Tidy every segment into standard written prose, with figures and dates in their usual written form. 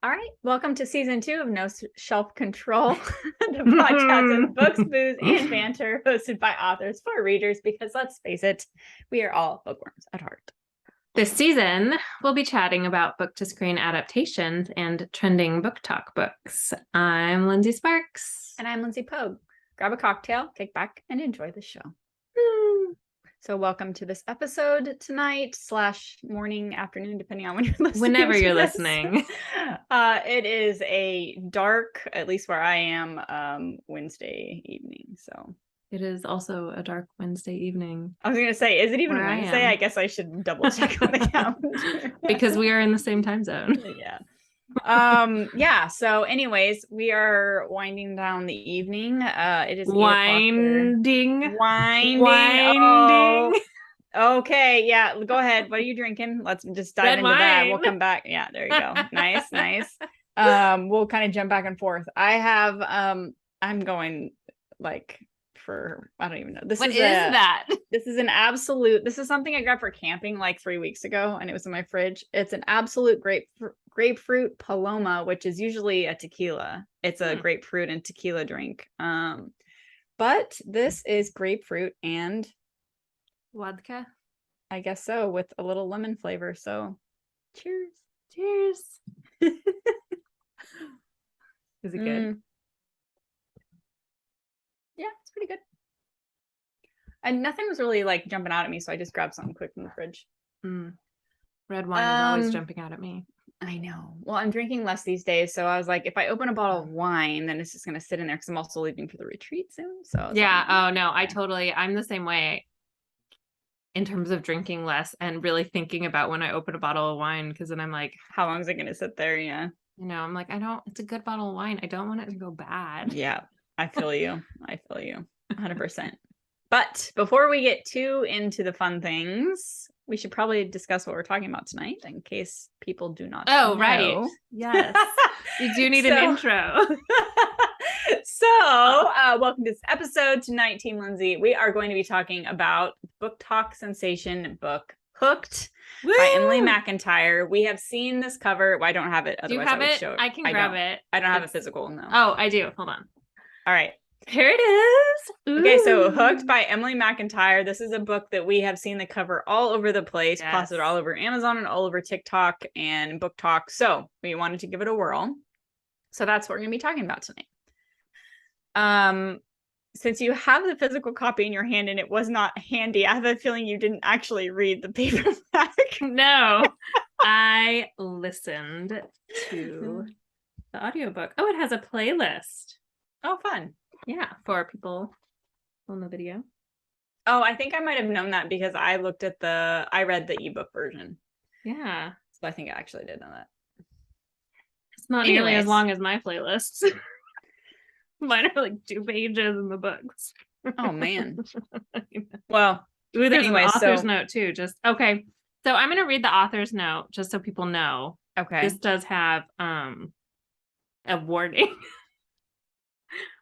All right, welcome to season 2 of No Shelf Control, the podcast of books, booze, and banter, hosted by authors for readers, because let's face it, we are all bookworms at heart. This season, we'll be chatting about book-to-screen adaptations and trending BookTok books. I'm Lindsey Sparks. And I'm Lindsey Pogue. Grab a cocktail, kick back, and enjoy the show. So welcome to this episode tonight / morning, afternoon, depending on when you're listening. Whenever you're listening. It is a dark, at least where I am, Wednesday evening. So it is also a dark Wednesday evening. I was going to say, is it even Wednesday? I guess I should double check on the calendar. Because we are in the same time zone. Yeah. So anyways, we are winding down the evening. It is winding. Oh, okay, yeah, go ahead. What are you drinking? Let's just dive into that. We'll come back. Yeah, there you go. Nice. We'll kind of jump back and forth. I have I'm going like for, I don't even know. What is that? This is an absolute, this is something I got for camping like 3 weeks ago, and it was in my fridge. It's an absolute grapefruit paloma, which is usually a tequila. It's a grapefruit and tequila drink. But this is grapefruit and vodka, I guess so, with a little lemon flavor. So cheers. Is it good? Yeah, it's pretty good. And nothing was really like jumping out at me, so I just grabbed something quick from the fridge. Red wine is always jumping out at me. I know. Well, I'm drinking less these days, so I was like, if I open a bottle of wine, then it's just going to sit in there because I'm also leaving for the retreat soon. So yeah. Oh no, I'm the same way in terms of drinking less and really thinking about when I open a bottle of wine, because then I'm like, how long is it going to sit there? Yeah. You know, I'm like, it's a good bottle of wine. I don't want it to go bad. Yeah. I feel you. 100%. But before we get too into the fun things, we should probably discuss what we're talking about tonight in case people do not know. Oh, right. Yes. You do need an intro. Welcome to this episode tonight, Team Lindsey. We are going to be talking about BookTok sensation book Hooked by Emily McIntire. We have seen this cover. Well, I don't have it. Do you have it? I can grab it. I don't have a physical, no. Oh, I do. Hold on. All right. Here it is. Ooh. Okay, so Hooked by Emily McIntire. This is a book that we have seen the cover all over the place, plastered all over Amazon and all over TikTok and BookTok. So we wanted to give it a whirl. So that's what we're going to be talking about tonight. Since you have the physical copy in your hand and it was not handy, I have a feeling you didn't actually read the paperback. No, I listened to the audiobook. Oh, it has a playlist. Oh, fun. Yeah, for people on the video. Oh, I think I might have known that because I read the ebook version. Yeah. So I think I actually did know that. It's not nearly as long as my playlists. Mine are like 2 pages in the books. Oh, man. Well, there's an author's note too. Okay. So I'm going to read the author's note just so people know. Okay. This does have a warning.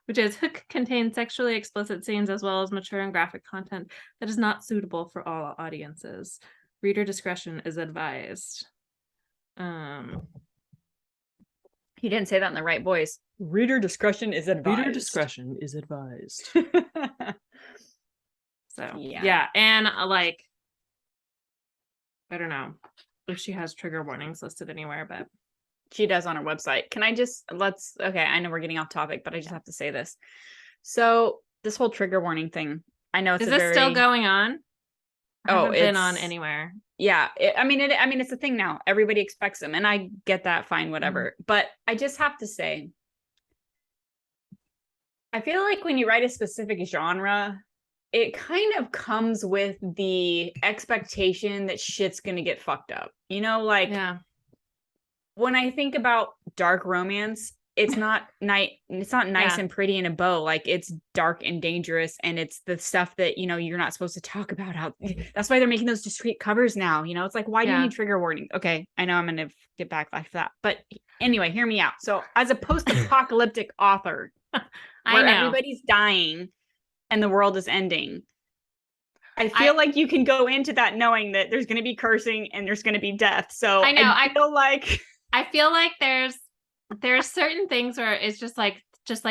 Which is, Hook contains sexually explicit scenes as well as mature and graphic content that is not suitable for all audiences. Reader discretion is advised. He didn't say that in the right voice. Reader discretion is advised. Reader discretion is advised. So, yeah. And I don't know if she has trigger warnings listed anywhere, but she does on her website. Can I just, I know we're getting off topic, but I just have to say this. So this whole trigger warning thing, I know it's still going on? It's been on anywhere. Yeah. It's a thing now. Everybody expects them, and I get that, fine, whatever. But I just have to say, I feel like when you write a specific genre, it kind of comes with the expectation that shit's going to get fucked up. You know, yeah. When I think about dark romance, it's not nice and pretty in a bow. Like, it's dark and dangerous, and it's the stuff that, you're not supposed to talk about. That's why they're making those discrete covers now. It's like, why do you need trigger warning? Okay, I know I'm going to get backlash for that. But anyway, hear me out. So as a post-apocalyptic author, where everybody's dying and the world is ending, I feel like you can go into that knowing that there's going to be cursing and there's going to be death. So I feel like I feel like there's there are certain things where it's just like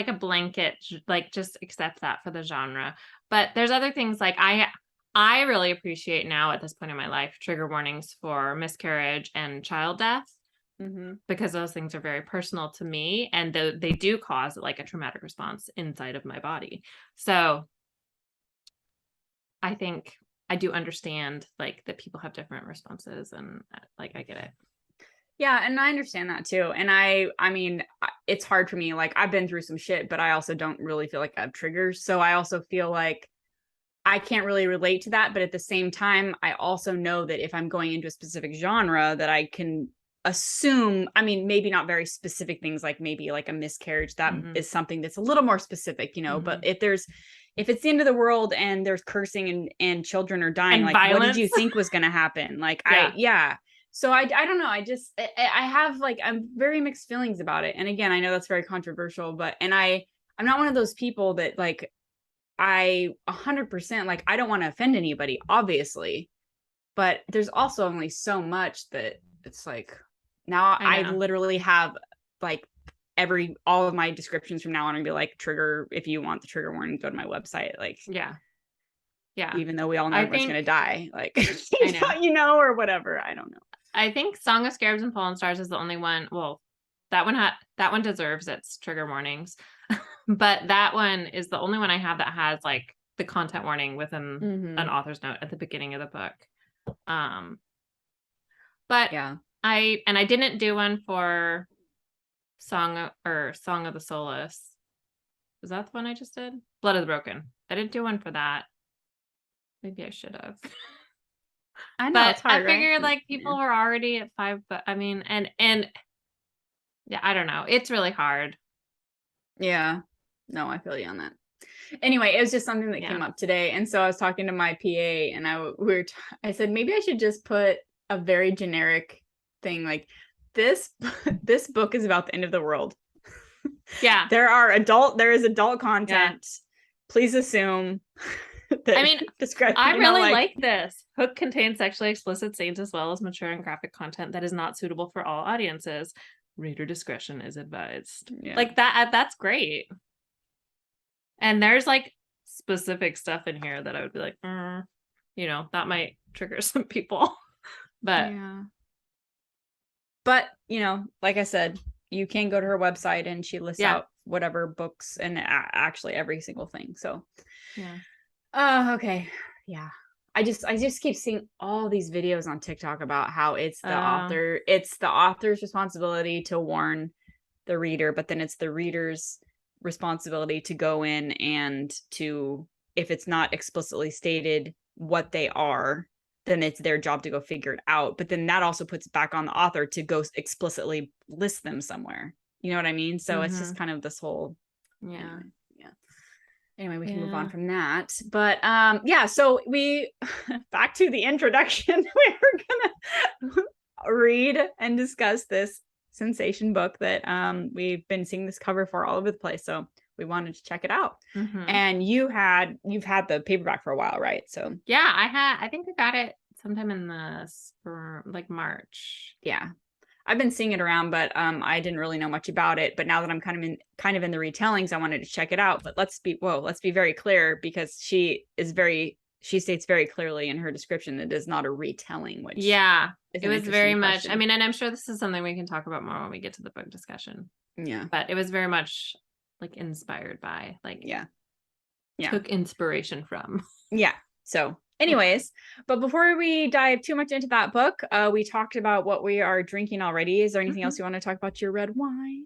a blanket, like just accept that for the genre. But there's other things like I really appreciate now at this point in my life trigger warnings for miscarriage and child death. Because those things are very personal to me, and they do cause like a traumatic response inside of my body. So I think I do understand like that people have different responses, and like I get it. Yeah, and I understand that too. And I mean, it's hard for me. Like I've been through some shit, but I also don't really feel like I have triggers. So I also feel like I can't really relate to that. But at the same time, I also know that if I'm going into a specific genre that I can assume, I mean, maybe not very specific things, like maybe like a miscarriage, that is something that's a little more specific, you know. But if it's the end of the world and there's cursing and children are dying, and like violence. What did you think was going to happen? Like so I don't know, I have like, I'm very mixed feelings about it. And again, I know that's very controversial, but I'm not one of those people that like, I 100% like, I don't want to offend anybody, obviously, but there's also only so much that it's like, now I literally have like all of my descriptions from now on and be like, trigger, if you want the trigger warning, go to my website. Like, yeah. Even though we all know everyone's going to die, like, you know, or whatever. I don't know. I think Song of Scarabs and Fallen Stars is the only one. Well, that one deserves its trigger warnings, but that one is the only one I have that has like the content warning within an author's note at the beginning of the book. But yeah, I didn't do one for Song of the Soulless. Was that the one I just did? Blood of the Broken. I didn't do one for that. Maybe I should have. I know, but it's hard, I figured like people were already at 5, but I mean, and yeah, I don't know. It's really hard. Yeah. No, I feel you on that. Anyway, it was just something that came up today. And so I was talking to my PA and I said, maybe I should just put a very generic thing like this book is about the end of the world. Yeah. There is adult content. Yeah. Please assume that, I mean, I really like this. Hook contains sexually explicit scenes as well as mature and graphic content that is not suitable for all audiences. Reader discretion is advised. Yeah. Like that's great. And there's like specific stuff in here that I would be like, you know, that might trigger some people. But yeah. But, you know, like I said, you can go to her website and she lists out whatever books and actually every single thing. So, yeah. Okay. Yeah. I just keep seeing all these videos on TikTok about how it's the author's responsibility to warn the reader, but then it's the reader's responsibility to go in and to, if it's not explicitly stated what they are, then it's their job to go figure it out. But then that also puts back on the author to go explicitly list them somewhere. You know what I mean? So it's just kind of this whole, Anyway, we can move on from that. But so we back to the introduction. We're gonna read and discuss this sensation book that we've been seeing this cover for all over the place. So we wanted to check it out. And you've had the paperback for a while, right? So yeah, I think I got it sometime in the spring, like March. Yeah. I've been seeing it around, but I didn't really know much about it. But now that I'm kind of in the retellings, I wanted to check it out. But let's be very clear, because she states very clearly in her description that it is not a retelling, which it was very much. I mean, and I'm sure this is something we can talk about more when we get to the book discussion. Yeah, but it was very much like inspired by, like, took inspiration from. Yeah. So anyways, but before we dive too much into that book, we talked about what we are drinking already. Is there anything else you want to talk about? Your red wine?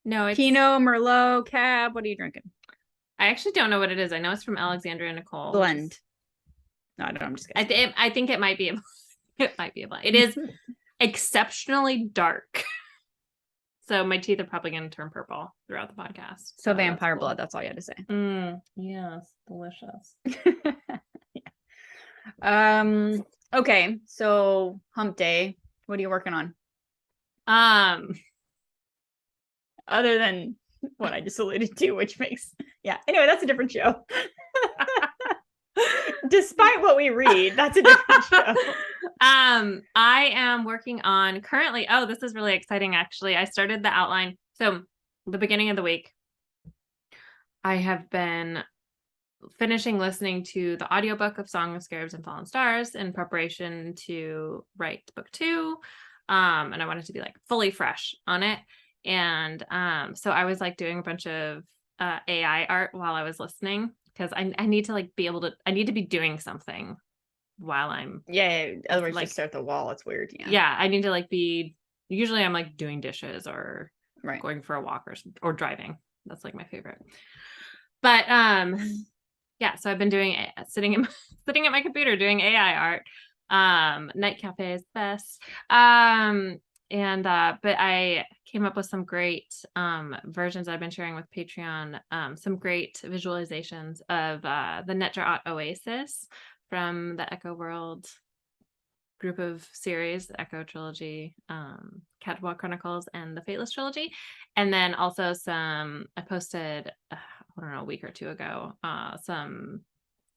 No, it's Pinot, Merlot, Cab. What are you drinking? I actually don't know what it is. I know it's from Alexandria Nicole. Blend. No, I don't. I'm just kidding. I think it might be a blend. It is exceptionally dark. So my teeth are probably going to turn purple throughout the podcast. So vampire blood. That's all you had to say. Yes, delicious. Okay, so hump day, what are you working on? Other than what I just alluded to, which makes anyway, that's a different show. Despite what we read, that's a different show. I am working on currently. Oh, this is really exciting. Actually, I started the outline. So the beginning of the week, I have been finishing listening to the audiobook of Song of Scarabs and Fallen Stars in preparation to write book 2. And I wanted to be like fully fresh on it. And so I was like doing a bunch of AI art while I was listening, because I need to like be able to, I need to be doing something while I'm otherwise like, you stare at the wall. It's weird. yeah, I need to like be, usually I'm like doing dishes or Right. going for a walk or driving. That's like my favorite. But yeah, so I've been doing sitting at my computer doing AI art. Night cafe is best. But I came up with some great versions I've been sharing with Patreon, some great visualizations of the Netra Oasis from the Echo World group of series, the Echo trilogy, Catwalk Chronicles, and the Fateless trilogy. And then also some, I posted, I don't know, a week or two ago, some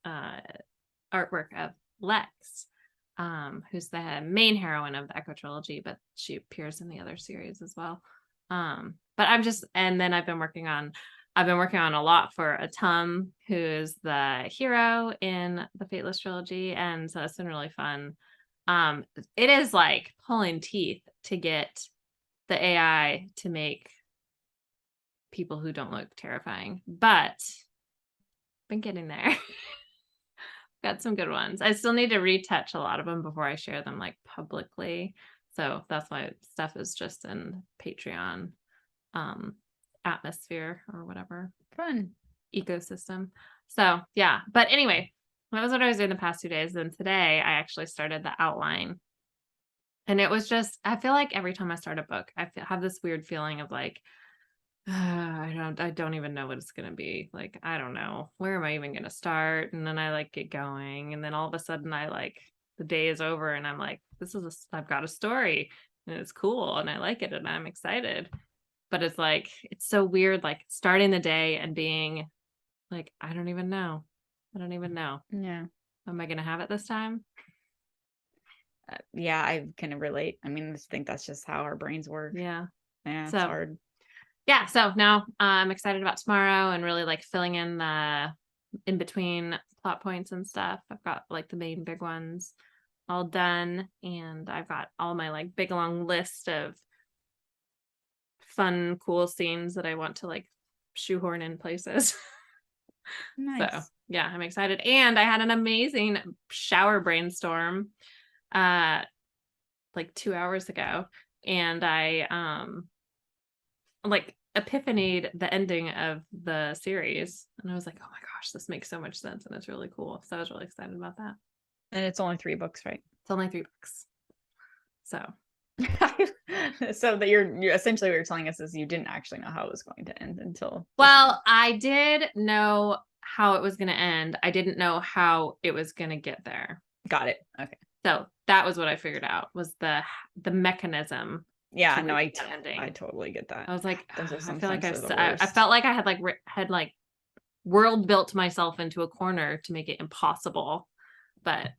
artwork of Lex, who's the main heroine of the Echo trilogy, but she appears in the other series as well. But I'm just, and then I've been working on a lot for Atum, who's the hero in the Fateless trilogy, and so it's been really fun. It is like pulling teeth to get the AI to make people who don't look terrifying, but been getting there. Got some good ones. I still need to retouch a lot of them before I share them like publicly. So that's why stuff is just in Patreon atmosphere or whatever. Fun ecosystem. So yeah. But anyway, that was what I was doing the past 2 days. Then today I actually started the outline. And it was just, I feel like every time I start a book, I have this weird feeling of like, I don't even know what it's going to be. Like, I don't know. Where am I even going to start? And then I like get going. And then all of a sudden I like, the day is over and I'm like, I've got a story and it's cool and I like it and I'm excited. But it's like, it's so weird, like starting the day and being like, I don't even know. Yeah. Am I going to have it this time? Yeah, I can relate. I mean, I think that's just how our brains work. Yeah. Yeah, So, it's hard. Yeah, so now I'm excited about tomorrow and really like filling in the in between plot points and stuff. I've got like the main big ones all done, and I've got all my like big long list of fun, cool scenes that I want to like shoehorn in places. Nice. So yeah, I'm excited. And I had an amazing shower brainstorm like 2 hours ago, and I like epiphanied the ending of the series, and I was like, oh my gosh, this makes so much sense and it's really cool. So I was really excited about that. And it's only 3 books, right? It's only 3 books. So so that you're essentially what you're telling us is you didn't actually know how it was going to end until I did know how it was going to end. I didn't know how it was going to get there. Got it. Okay. So that was what I figured out, was the mechanism. Yeah, no, I totally get that. I was like, I feel like I felt like I had like world built myself into a corner to make it impossible. But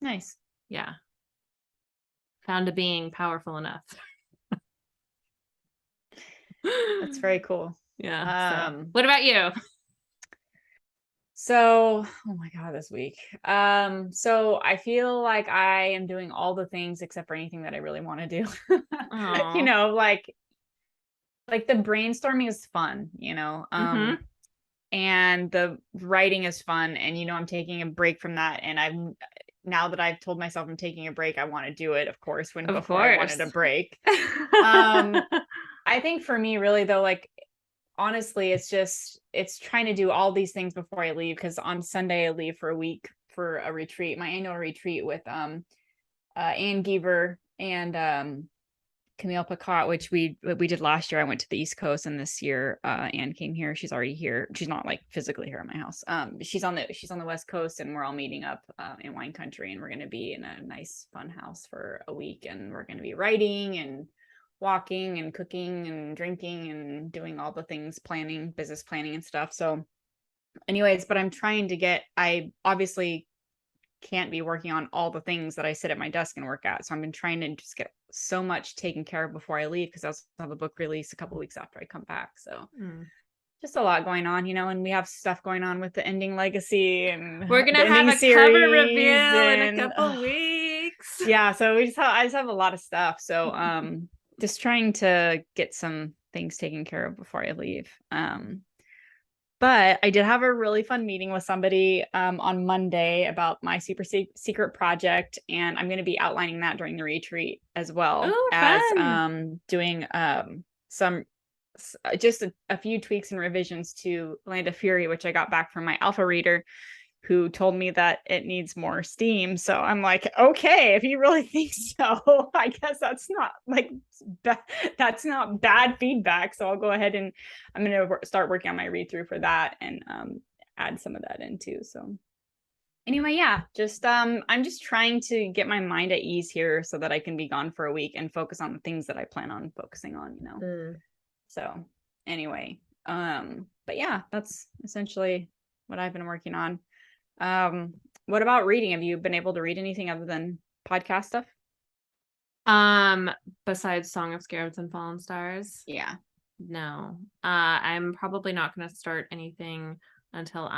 nice. Yeah. Found a being powerful enough. That's very cool. Yeah. So. What about you? So, oh my God, this week. So I feel like I am doing all the things except for anything that I really want to do. You know, like the brainstorming is fun, you know. And the writing is fun, and you know, I'm taking a break from that, and now that I've told myself I'm taking a break, I want to do it, of course, before I wanted a break. I think for me, really though, like honestly, it's trying to do all these things before I leave, because on Sunday I leave for a week for a retreat, my annual retreat with Anne Geaver and Camille Picot, which we did last year. I went to the East Coast, and this year Anne came here. She's already here. She's not like physically here at my house. She's on the West Coast, and we're all meeting up in wine country, and we're going to be in a nice fun house for a week, and we're going to be writing and walking and cooking and drinking and doing all the things, business planning and stuff. So Anyways, but I'm trying to get, I obviously can't be working on all the things that I sit at my desk and work at. So I've been trying to just get so much taken care of before I leave, because I also have a book release a couple weeks after I come back. So just a lot going on, and we have stuff going on with the Ending Legacy, and we're gonna have a cover reveal in a couple weeks. Yeah, so I just have a lot of stuff. So just trying to get some things taken care of before I leave. But I did have a really fun meeting with somebody on Monday about my super secret project, and I'm going to be outlining that during the retreat as well. As doing some just a few tweaks and revisions to Land of Fury, which I got back from my alpha reader, who told me that it needs more steam. So I'm like, okay, if you really think so, I guess that's not that's not bad feedback. So I'll go ahead and I'm going to start working on my read through for that, and add some of that in too. So anyway, yeah, just I'm just trying to get my mind at ease here so that I can be gone for a week and focus on the things that I plan on focusing on, So anyway, but yeah, that's essentially what I've been working on. What about reading? Have you been able to read anything other than podcast stuff? Besides Song of Scarabs and Fallen Stars? Yeah. No. I'm probably not going to start anything until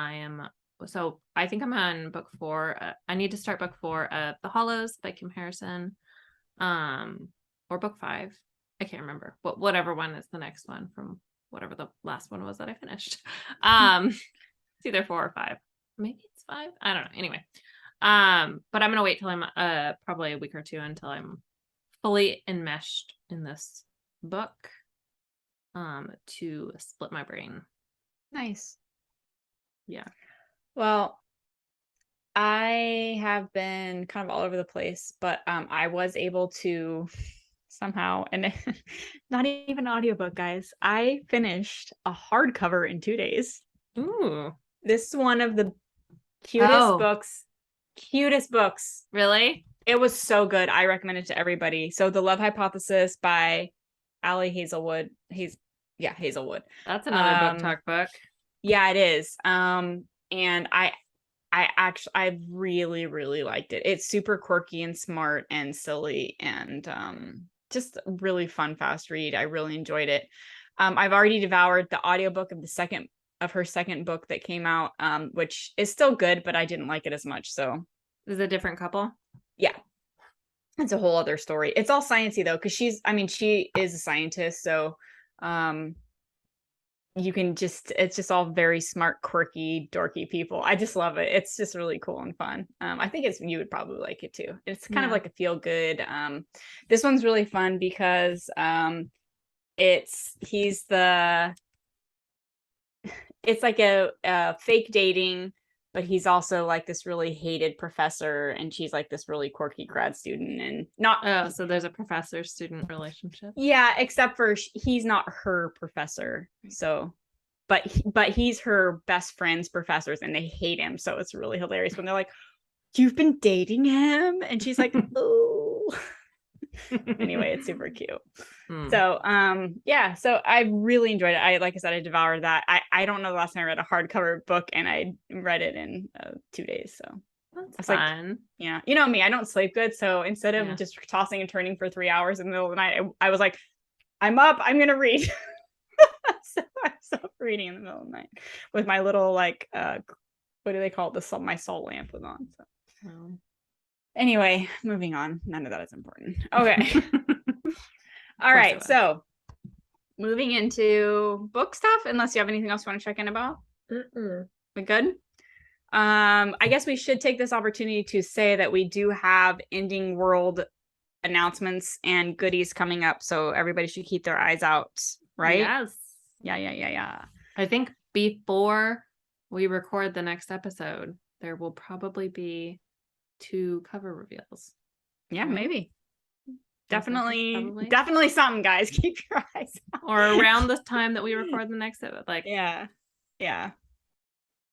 so I think I'm on book 4. I need to start book 4 of The Hollows by Kim Harrison. Or book 5. I can't remember. Whatever one is the next one from whatever the last one was that I finished. It's either 4 or 5. Maybe it's 5. I don't know. Anyway, but I'm gonna wait till I'm probably a week or two until I'm fully enmeshed in this book to split my brain. Nice. Yeah. Well, I have been kind of all over the place, but I was able to somehow, and not even an audiobook, guys. I finished a hardcover in 2 days. Ooh. This is one of the cutest books. Really? It was so good. I recommend it to everybody. So The Love Hypothesis by Hazelwood. Hazelwood. That's another BookTok book. Yeah, it is. And I really, really liked it. It's super quirky and smart and silly, and just a really fun, fast read. I really enjoyed it. I've already devoured the audiobook of her second book that came out, which is still good, but I didn't like it as much. So is it a different couple? Yeah. It's a whole other story. It's all sciencey though, because she is a scientist. So it's just all very smart, quirky, dorky people. I just love it. It's just really cool and fun. I think you would probably like it too. It's kind of like a feel good. This one's really fun because it's like a fake dating, but he's also like this really hated professor, and she's like this really quirky grad student, and so there's a professor-student relationship. Yeah, except for he's not her professor. So, but he's her best friend's professors, and they hate him. So it's really hilarious when they're like, "You've been dating him," and she's like, "Oh." Anyway, it's super cute. So yeah, so I really enjoyed it. Like I said, I devoured that. I don't know the last time I read a hardcover book, and I read it in 2 days. So that's fun. Like, yeah, you know me, I don't sleep good. So instead of just tossing and turning for 3 hours in the middle of the night, I was like, I'm up, I'm gonna read. So I stopped reading in the middle of the night with my little what do they call it? My salt lamp was on. So anyway, moving on. None of that is important. Okay. All right. So moving into book stuff, unless you have anything else you want to check in about. We good? I guess we should take this opportunity to say that we do have Ending World announcements and goodies coming up. So everybody should keep their eyes out, right? Yes. Yeah. I think before we record the next episode, there will probably be 2 cover reveals. Yeah, maybe. Definitely something, guys. Keep your eyes out. Or around the time that we record the next episode. Yeah.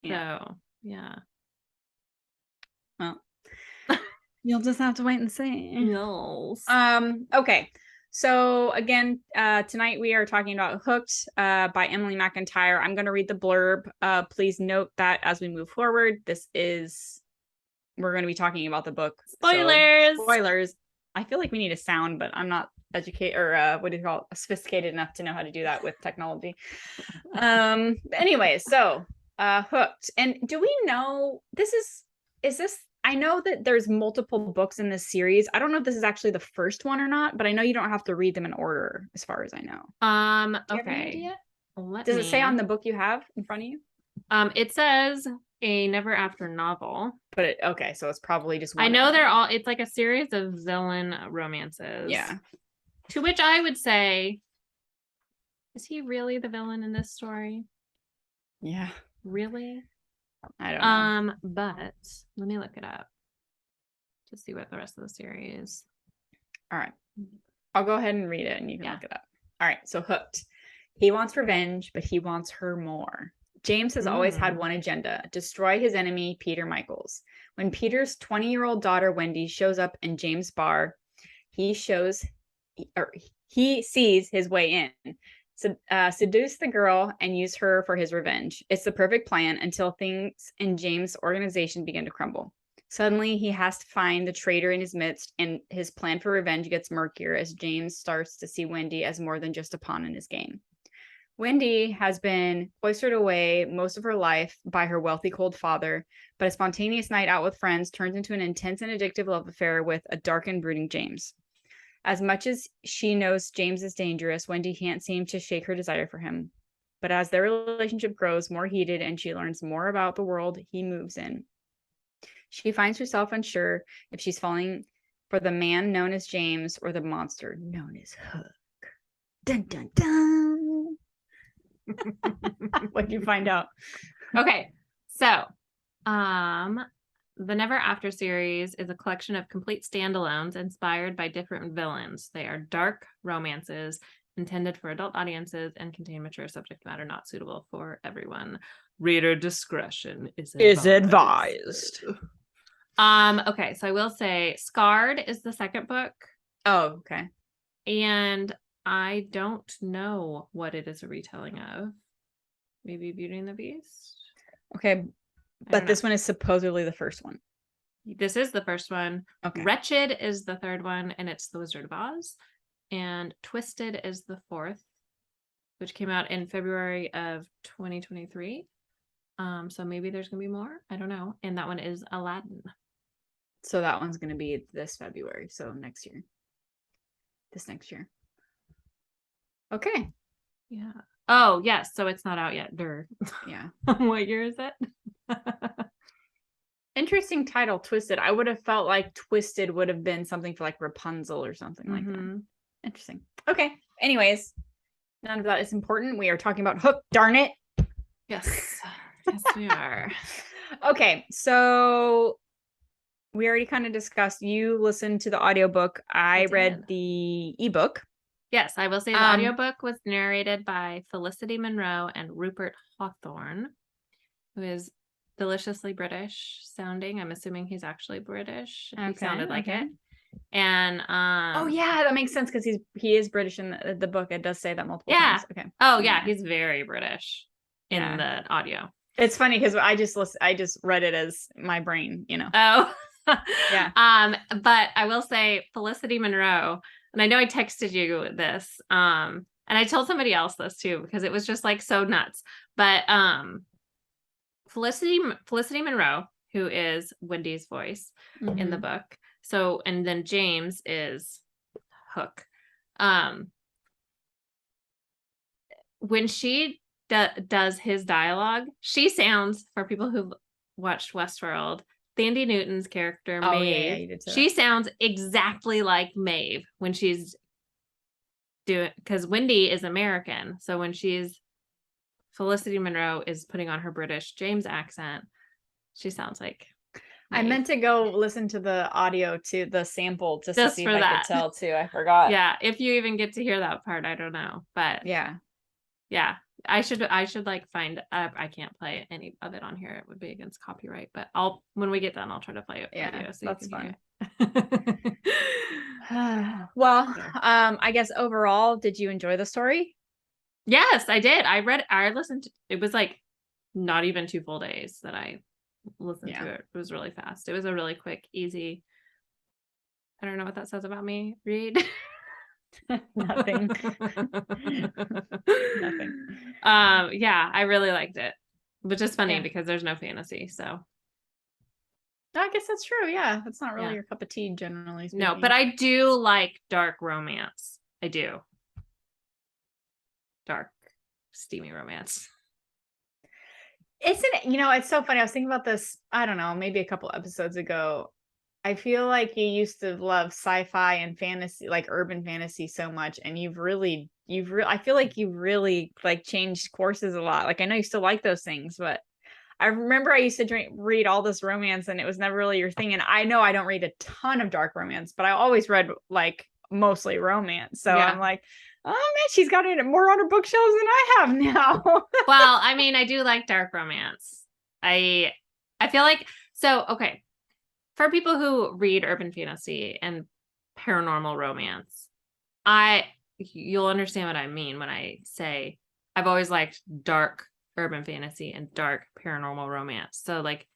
So, yeah. Well, you'll just have to wait and see. No. Okay. So again, tonight we are talking about Hooked by Emily McIntire. I'm going to read the blurb. Please note that as we move forward, we're going to be talking about the book. Spoilers. So, spoilers. I feel like we need a sound, but I'm not educated or what do you call it? Sophisticated enough to know how to do that with technology. Anyway, so Hooked. And do we know is this I know that there's multiple books in this series. I don't know if this is actually the first one or not, but I know you don't have to read them in order as far as I know. Do you have any idea? Does it say on the book you have in front of you? It says a Never After novel. But okay, so it's probably just one. I know it's like a series of villain romances. Yeah. To which I would say, is he really the villain in this story? Yeah. Really? I don't know. But let me look it up to see what the rest of the series. All right. I'll go ahead and read it and you can look it up. All right. So Hooked. He wants revenge, but he wants her more. James has always had one agenda: destroy his enemy, Peter Michaels. When Peter's 20-year-old daughter, Wendy, shows up in James' bar, he sees his way in. Seduce the girl and use her for his revenge. It's the perfect plan until things in James' organization begin to crumble. Suddenly, he has to find the traitor in his midst, and his plan for revenge gets murkier as James starts to see Wendy as more than just a pawn in his game. Wendy has been cloistered away most of her life by her wealthy, cold father, but a spontaneous night out with friends turns into an intense and addictive love affair with a dark and brooding James. As much as she knows James is dangerous, Wendy can't seem to shake her desire for him. But as their relationship grows more heated and she learns more about the world he moves in, she finds herself unsure if she's falling for the man known as James or the monster known as Hook. Dun, dun, dun. What'd you find out? Okay, so the Never After series is a collection of complete standalones inspired by different villains. They are dark romances intended for adult audiences and contain mature subject matter not suitable for everyone. Reader discretion is advised. Okay, so I will say Scarred is the second book. Oh, okay. And I don't know what it is a retelling of. Maybe Beauty and the Beast? Okay, but this one is supposedly the first one. This is the first one. Okay. Wretched is the third one, and it's The Wizard of Oz. And Twisted is the fourth, which came out in February of 2023. So maybe there's going to be more. I don't know. And that one is Aladdin. So that one's going to be this February. So next year. This next year. Okay. Yeah. Oh, yes. So it's not out yet. Yeah. What year is it? Interesting title, Twisted. I would have felt like Twisted would have been something for like Rapunzel or something like that. Interesting. Okay. Anyways, none of that is important. We are talking about Hook, darn it. Yes. Yes, we are. Okay. So we already kind of discussed, you listened to the audiobook. I read the ebook. Yes, I will say the audiobook was narrated by Felicity Monroe and Rupert Hawthorne, who is deliciously British sounding. I'm assuming he's actually British. He sounded like it. And oh yeah, that makes sense because he is British in the book. It does say that multiple times. Okay. Oh yeah, he's very British in the audio. It's funny because I just read it as my brain, you know. Oh. Yeah. But I will say Felicity Monroe, and I know I texted you this, and I told somebody else this too because it was just like so nuts. But Felicity Monroe, who is Wendy's voice in the book. So, and then James is Hook. When she does his dialogue, she sounds, for people who've watched Westworld, Thandie Newton's character, Maeve, you did say she that. sounds exactly like Maeve when she's doing, because Wendy is American. So when Felicity Monroe is putting on her British James accent, she sounds like Maeve. I meant to go listen to the audio to the sample just to see if I could tell too. I forgot. Yeah, if you even get to hear that part, I don't know. But yeah. I should like find I can't play any of it on here. It would be against copyright, but when we get done, I'll try to play it for you. So that's fun. Well, I guess overall, did you enjoy the story? Yes, I did. I listened to, it was like not even 2 full days that I listened to it. It was really fast. It was a really quick, easy, I don't know what that says about me, read. Nothing. Nothing. Yeah, I really liked it. Which is funny Yeah. because there's no fantasy, so. I guess that's true. Yeah. That's not really Yeah. your cup of tea, generally speaking. No, but I do like dark romance. I do. Dark, steamy romance. Isn't it, it's so funny. I was thinking about this, I don't know, maybe a couple episodes ago. I feel like you used to love sci-fi and fantasy, like urban fantasy so much, and I feel like you've really like changed courses a lot. Like I know you still like those things, but I remember I used to read all this romance and it was never really your thing. And I know I don't read a ton of dark romance, but I always read like mostly romance. So I'm like, oh man, she's got it more on her bookshelves than I have now. Well, I mean, I do like dark romance. I feel like, so, okay. For people who read urban fantasy and paranormal romance, you'll understand what I mean when I say I've always liked dark urban fantasy and dark paranormal romance. So like,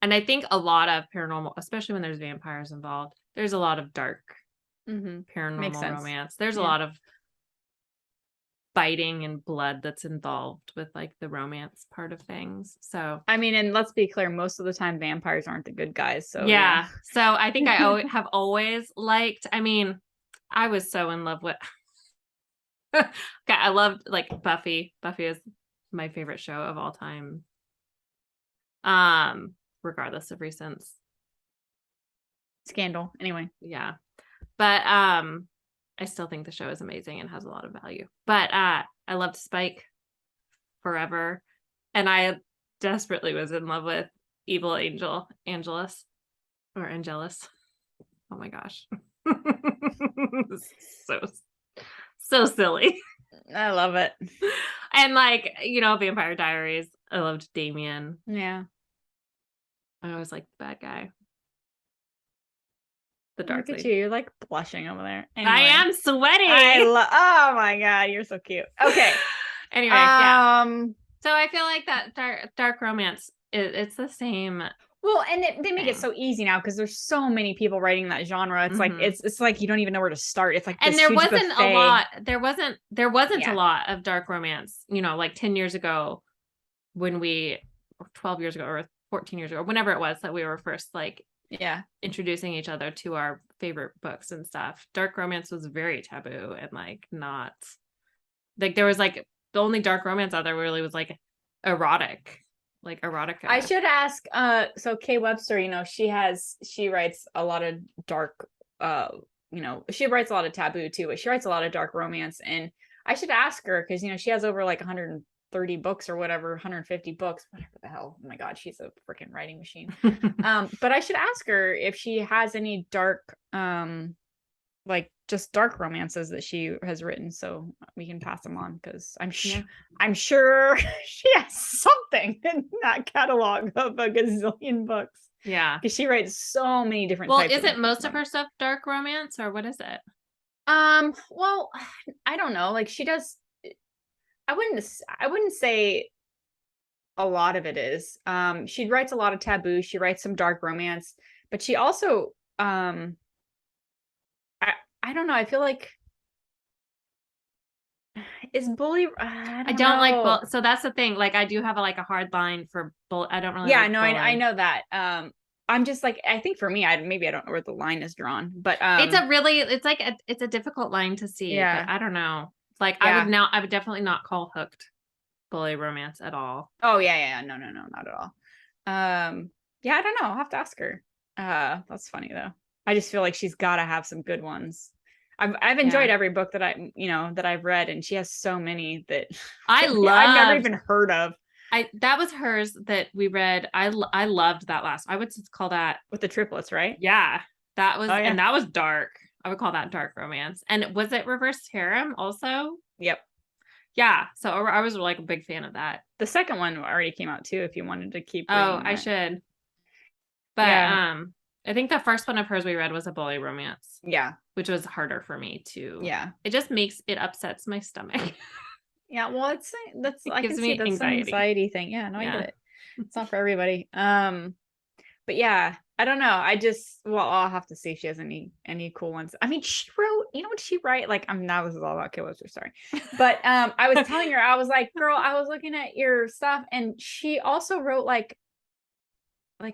and I think a lot of paranormal, especially when there's vampires involved, there's a lot of dark paranormal romance. There's a lot of fighting and blood that's involved with like the romance part of things. So I mean, and let's be clear, most of the time vampires aren't the good guys. So yeah. So I think I have always liked, I mean, I was so in love with I loved like Buffy. Buffy is my favorite show of all time. Regardless of recent scandal. Anyway. Yeah. But I still think the show is amazing and has a lot of value. But I loved Spike forever. And I desperately was in love with Evil Angelus. Oh my gosh. So silly. I love it. And like, Vampire Diaries. I loved Damien. Yeah. I always liked the bad guy. The dark Look at you. You're like blushing over there. Anyway, I am sweaty. Oh my God. You're so cute. Okay. Anyway, yeah. So I feel like that dark romance, it's the same. Well, and they make it so easy now because there's so many people writing that genre. It's like it's like you don't even know where to start. It's like and there wasn't a lot. There wasn't a lot of dark romance. Like 10 years ago, when 12 years ago or 14 years ago, whenever it was that we were first like introducing each other to our favorite books and stuff. Dark romance was very taboo and like not like there was like the only dark romance out there really was like erotic. Like erotica. I should ask so Kay Webster, she writes a lot of dark she writes a lot of taboo too, but she writes a lot of dark romance, and I should ask her because she has over like 130 books or whatever, 150 books, whatever the hell. Oh my God, she's a freaking writing machine. But I should ask her if she has any dark like just dark romances that she has written, so we can pass them on because I'm sure she has something in that catalog of a gazillion books. Yeah, because she writes so many different. Well, is it most of her stuff dark romance or what is it? Well, I don't know. Like she does. I wouldn't say a lot of it is. She writes a lot of taboo. She writes some dark romance, but she also I don't know. I feel like is bully. I don't like so that's the thing. Like I do have a hard line for bully. I don't really. Yeah, no, I know that. I'm just like I think for me, maybe I don't know where the line is drawn, but it's a difficult line to see. Yeah, but I don't know. Like I would definitely not call Hooked bully romance at all. Oh yeah, no, not at all. Yeah, I don't know. I'll have to ask her. That's funny though. I just feel like she's got to have some good ones. I've enjoyed every book that I've read, and she has so many that I've never even heard of. That was hers that we read. I loved that last. I would call that with the triplets, right? Yeah, that was and that was dark. I would call that dark romance. And was it Reverse Harem also? Yep. Yeah. So I was like a big fan of that. The second one already came out too. If you wanted to keep. I should. But I think the first one of hers we read was a bully romance. Yeah. Which was harder for me to. Yeah. It just upsets my stomach. Yeah. Well, I can see that's an anxiety thing. Yeah. No, I get it. It's not for everybody. But yeah, I don't know. I'll have to see if she has any cool ones. I mean, she wrote, what did she write? Like, now this is all about Killwitzer, sorry. But I was telling her, I was like, girl, I was looking at your stuff, and she also wrote like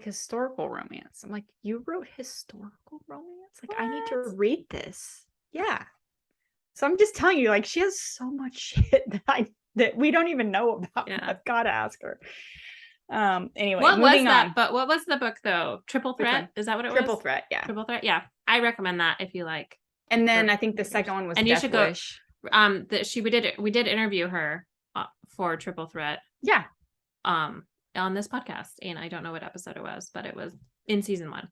historical romance. I'm like, you wrote historical romance? Like, what? I need to read this. Yeah. So I'm just telling you, like, she has so much shit that we don't even know about. Yeah. I've got to ask her. Anyway, what was that? On. But what was the book though? Triple Threat? Is that what it was? Triple Threat, yeah. Triple Threat, yeah. I recommend that if you like. And then I think the second one was and Death you should go. Wish. We did interview her for Triple Threat. Yeah. On this podcast, and I don't know what episode it was, but it was in season 1.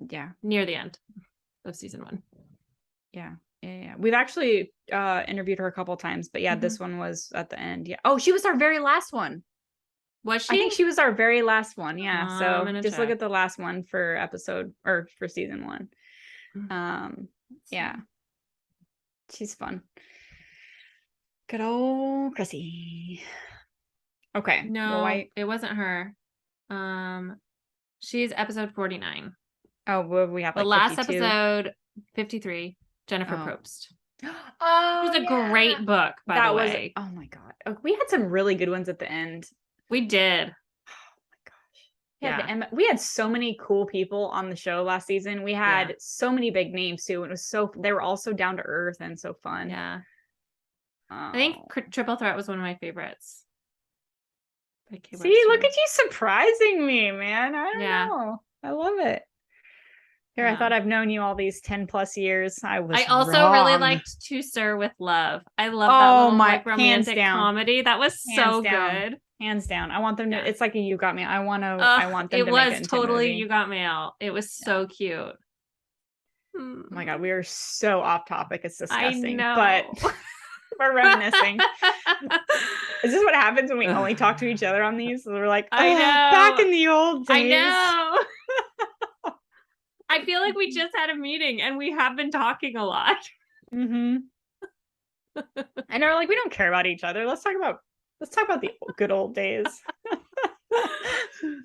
Yeah, near the end of season 1. Yeah. We've actually interviewed her a couple times, but yeah, this one was at the end. Yeah. Oh, she was our very last one. Was she? I think she was our very last one. Yeah. So just look at the last one for for season 1. Yeah. She's fun. Good old Chrissy. Okay. No, it wasn't her. She's episode 49. Oh, well, we have the last 52. Episode 53. Jennifer Probst. Oh, it was a great book, by the way. Oh my god, we had some really good ones at the end. We did. Oh my gosh. We had so many cool people on the show last season. We had so many big names too. It was they were all so down to earth and so fun. Yeah. I think Triple Threat was one of my favorites. See, look at you surprising me, man. I don't know. I love it. Here, I thought I've known you all these 10 plus years. I also wrong. Really liked To Sir with Love. I love that little romantic comedy. That was so good. Hands down. I want them to. It's like a You Got Me. I want them. It to was make it totally You Got Mail. It was so cute. Oh my god, we are so off topic. It's disgusting. I know. But we're reminiscing. Is this what happens when we only talk to each other on these? We're like, I know. Back in the old days. I know. I feel like we just had a meeting and we have been talking a lot. Mm-hmm. And they're like, we don't care about each other. Let's talk about the good old days.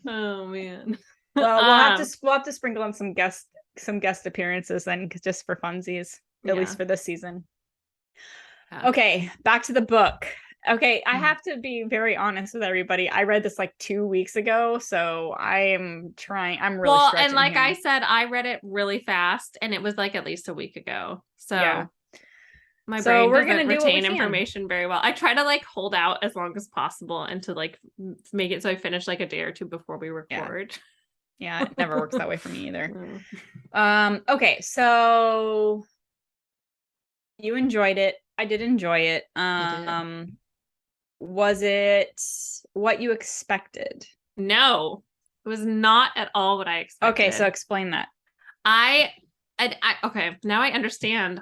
Oh man. Well, we'll have to sprinkle in some guest appearances then, just for funsies, at least for this season. Yeah. Okay, back to the book. Okay, I have to be very honest with everybody. I read this like 2 weeks ago, so I'm really stretching and like here. I said, I read it really fast, and it was like at least a week ago. So my brain doesn't retain information very well. I try to like hold out as long as possible and to like make it so I finish like a day or two before we record. Yeah, it never works that way for me either. Okay, so you enjoyed it. I did enjoy it. Was it what you expected? No, it was not at all what I expected. Okay, so explain that. Okay, now I understand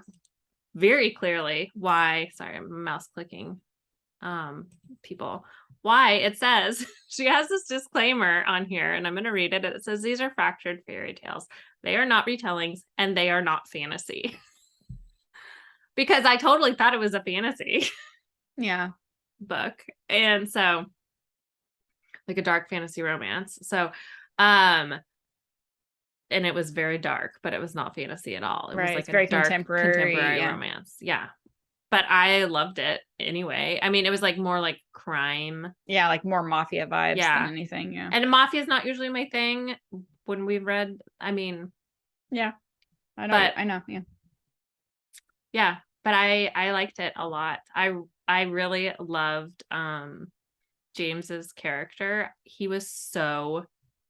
very clearly why. Sorry, I'm mouse clicking. People, why it says she has this disclaimer on here, and I'm going to read it. It says these are fractured fairy tales. They are not retellings, and they are not fantasy. Because I totally thought it was a fantasy. Yeah. Book, and so like a dark fantasy romance. So and it was very dark, but it was not fantasy at all. It was like very a dark contemporary romance. Yeah, but I loved it anyway. I mean, it was like more like crime, like more mafia vibes than anything. Yeah, and mafia is not usually my thing when we've read. I mean, I know. Yeah, but I liked it a lot. I really loved James's character. He was so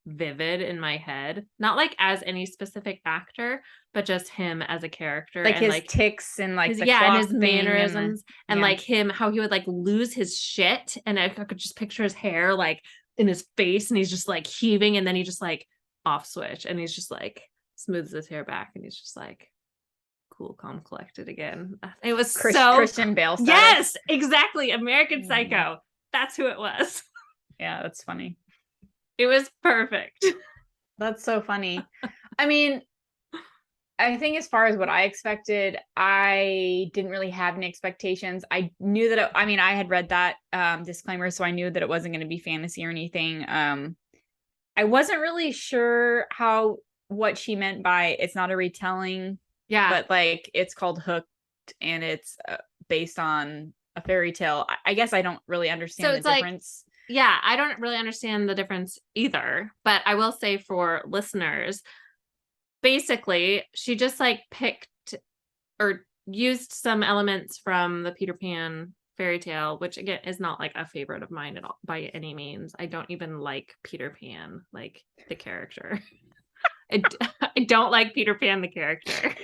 vivid in my head. Not like as any specific actor, but just him as a character. Like and his like tics and like and his mannerisms and like him, how he would like lose his shit. And I could just picture his hair like in his face and he's just like heaving and then he just like off switch and he's just like smooths his hair back and he's just like cool, calm, collected again. It was Christian Bale style. Yes, exactly. American Psycho. That's who it was. Yeah, that's funny. It was perfect. That's so funny. I mean, I think as far as what I expected, I didn't really have any expectations. I knew that I mean, I had read that disclaimer, so I knew that it wasn't going to be fantasy or anything. I wasn't really sure what she meant by it's not a retelling. Yeah. But like it's called Hooked and it's based on a fairy tale. I guess I don't really understand the difference. Yeah, I don't really understand the difference either. But I will say for listeners, basically, she just like picked or used some elements from the Peter Pan fairy tale, which again is not like a favorite of mine at all by any means. I don't even like Peter Pan, like the character. I don't like Peter Pan, the character.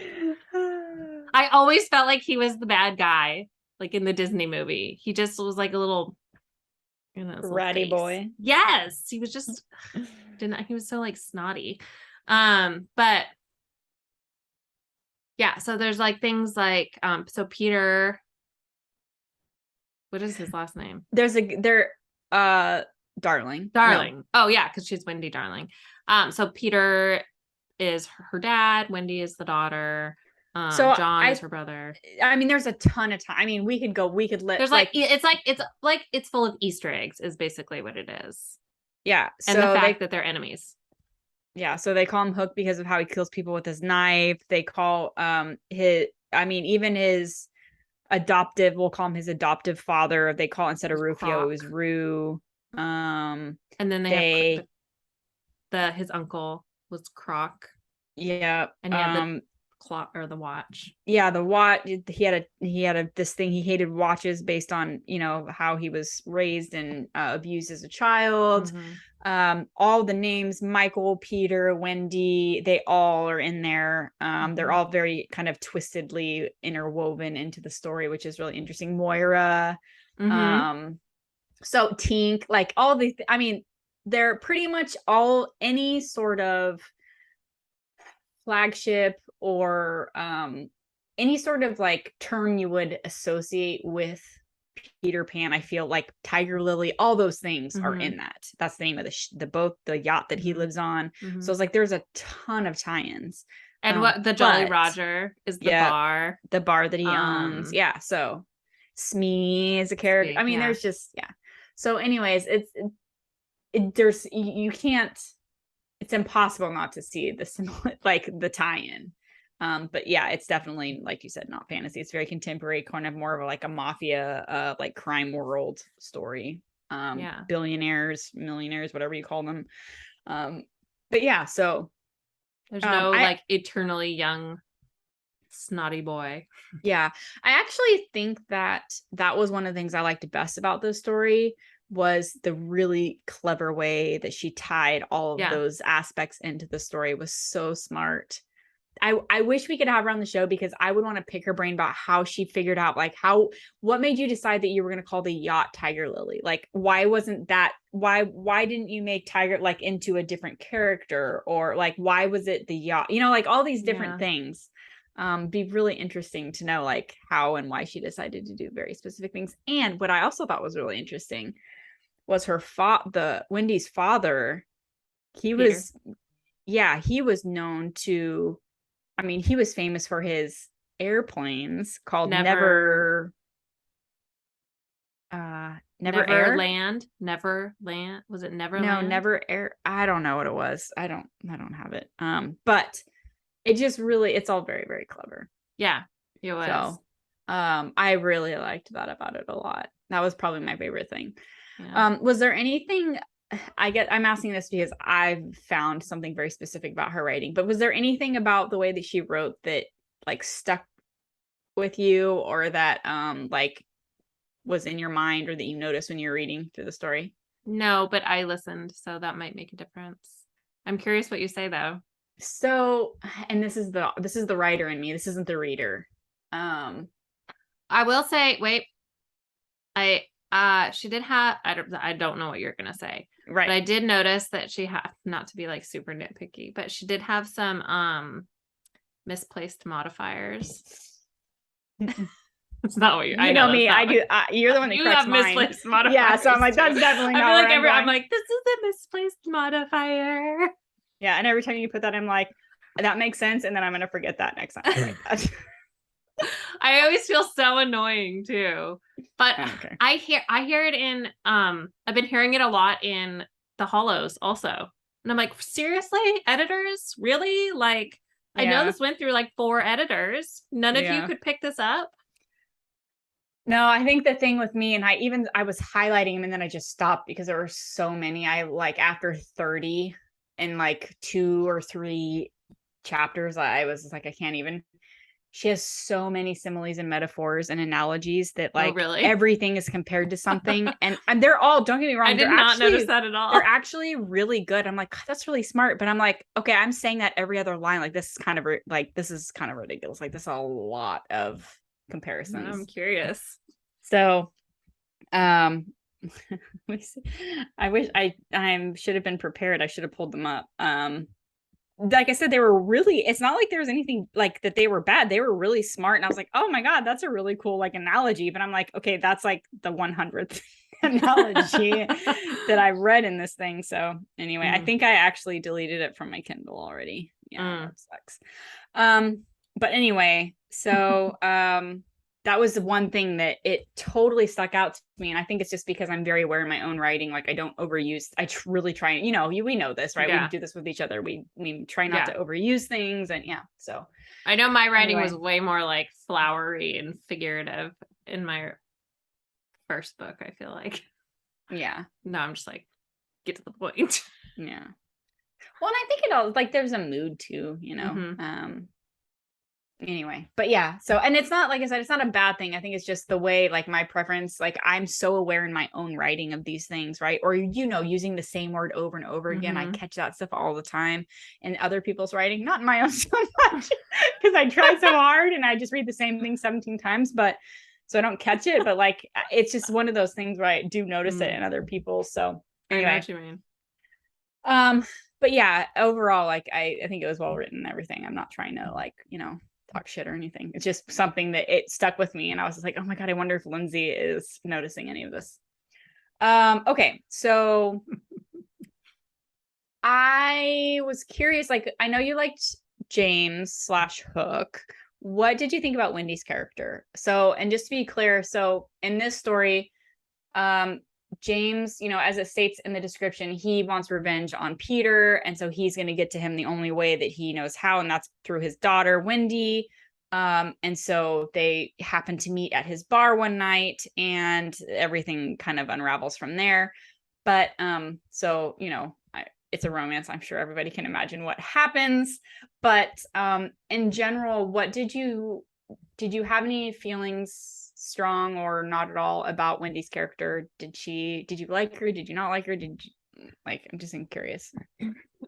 I always felt like he was the bad guy, like in the Disney movie. He just was like a little, ratty boy. Yes, he was just he was so like snotty. But yeah, so there's like things like so Peter, what is his last name? Darling. No. Oh yeah, because she's Wendy Darling. So Peter is her dad, Wendy is the daughter, so John is her brother. I mean, there's a ton of time. I mean, there's it's full of Easter eggs is basically what it is. Yeah. And the fact that they're enemies. Yeah, so they call him Hook because of how he kills people with his knife. They call even his we'll call him his adoptive father. They call instead of Rufio, it was Rue. And then they have his uncle was Croc. Yeah. And he had the clock or the watch. Yeah, the watch. He had this thing. He hated watches based on, how he was raised and abused as a child. Mm-hmm. All the names, Michael, Peter, Wendy, they all are in there. Mm-hmm. They're all very kind of twistedly interwoven into the story, which is really interesting. Moira. Mm-hmm. So Tink, like all the, they're pretty much any sort of flagship or any sort of like term you would associate with Peter Pan. I feel like Tiger Lily, all those things mm-hmm. are in that. That's the name of the boat, the yacht that he lives on. Mm-hmm. So it's like there's a ton of tie-ins. And what the Jolly Roger is the bar that he owns. Yeah. So Smee is a character. I mean, there's just So, anyways, you can't. It's impossible not to see the tie-in. But yeah, it's definitely, like you said, not fantasy. It's very contemporary, kind of more of like a mafia, like crime world story. Billionaires, millionaires, whatever you call them. But yeah, so there's no like eternally young snotty boy. Yeah, I actually think that was one of the things I liked best about this story was the really clever way that she tied all of those aspects into the story. It was so smart. I wish we could have her on the show because I would want to pick her brain about how she figured out, like what made you decide that you were going to call the yacht Tiger Lily? Like, why didn't you make Tiger like into a different character, or like, why was it the yacht? Like all these different things. Be really interesting to know like how and why she decided to do very specific things. And what I also thought was really interesting was Wendy's father. He was known to, he was famous for his airplanes called Neverland. Was it Neverland? No, Never Air. I don't know what it was. I don't have it. But it just really, it's all very, very clever. Yeah, it was. So, I really liked that about it a lot. That was probably my favorite thing. Yeah. Was there anything, I'm asking this because I've found something very specific about her writing, but was there anything about the way that she wrote that like stuck with you, or that like was in your mind, or that you noticed when you were reading through the story? No, but I listened, so that might make a difference. I'm curious what you say though. So, and this is the writer in me. This isn't the reader. I will say, wait, she did have, I don't know what you're going to say. Right. But I did notice that she had, not to be like super nitpicky, but she did have some misplaced modifiers. It's not what I know me. I do. You're the one that corrects mine. Misplaced modifiers. Yeah, so I'm like, that's definitely not. I'm like, this is a misplaced modifier. Yeah, and every time you put that, I'm like, that makes sense, and then I'm gonna forget that next time. Like I always feel so annoying too. But okay. I hear it in I've been hearing it a lot in the Hollows also. And I'm like, seriously, editors? Really? Like, I know this went through like 4 editors. None of you could pick this up? No, I think the thing with me, and I was highlighting them and then I just stopped because there were so many. I like after 30 and like 2 or 3 chapters, I was just like, I can't even. She has so many similes and metaphors and analogies that like really? everything is compared to something. And they're all, don't get me wrong, I did not notice that at all. They're actually really good. I'm like, God, that's really smart. But I'm like, okay, I'm saying that every other line. Like this is kind of ridiculous. Like this is a lot of comparisons. I'm curious. So I wish I should have been prepared. I should have pulled them up. Like I said, they were really, it's not like there was anything like that they were bad. They were really smart. And I was like, oh my God, that's a really cool like analogy. But I'm like, okay, that's like the 100th analogy that I read in this thing. So anyway, I think I actually deleted it from my Kindle already. Yeah, that sucks. But anyway, so that was the one thing that it totally stuck out to me. And I think it's just because I'm very aware in my own writing. Like I don't overuse, really try, we know this, right? We do this with each other. We try not to overuse things. And so. I know my writing was way more like flowery and figurative in my first book, I feel like. Yeah. No, I'm just like, get to the point. Yeah. Well, and I think it all, like there's a mood too, anyway, but yeah, so, and it's not, like I said, it's not a bad thing. I think it's just the way, like my preference, like I'm so aware in my own writing of these things, right? Or, using the same word over and over again. I catch that stuff all the time in other people's writing, not in my own so much because I try so hard and I just read the same thing 17 times, but so I don't catch it, but like, it's just one of those things where I do notice it in other people. So anyway. I know what you mean. But yeah, overall, like I think it was well written and everything. I'm not trying to like, talk shit or anything. It's just something that it stuck with me. And I was just like, oh my God, I wonder if Lindsey is noticing any of this. Okay. So I was curious, like, I know you liked James / Hook. What did you think about Wendy's character? So, and just to be clear, so in this story, James, as it states in the description, he wants revenge on Peter. And so he's going to get to him the only way that he knows how, and that's through his daughter, Wendy. And so they happen to meet at his bar one night and everything kind of unravels from there. But so, it's a romance. I'm sure everybody can imagine what happens. But in general, what did you have any feelings, strong or not at all, about Wendy's character? Did you like her? Did you not like her? I'm just curious.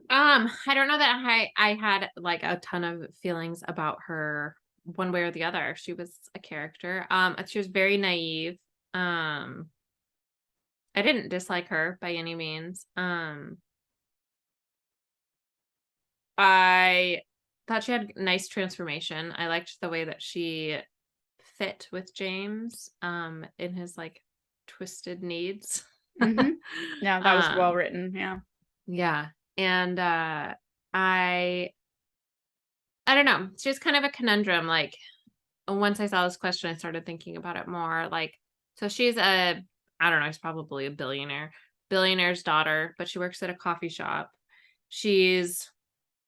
I don't know that I had like a ton of feelings about her one way or the other. She was a character. She was very naive. I didn't dislike her by any means. I thought she had nice transformation. I liked the way that she fit with James in his like twisted needs. Yeah, that was well written. Yeah. And I don't know, she was kind of a conundrum. Like once I saw this question, I started thinking about it more. Like, so she's I don't know, she's probably a billionaire's daughter, but she works at a coffee shop. She's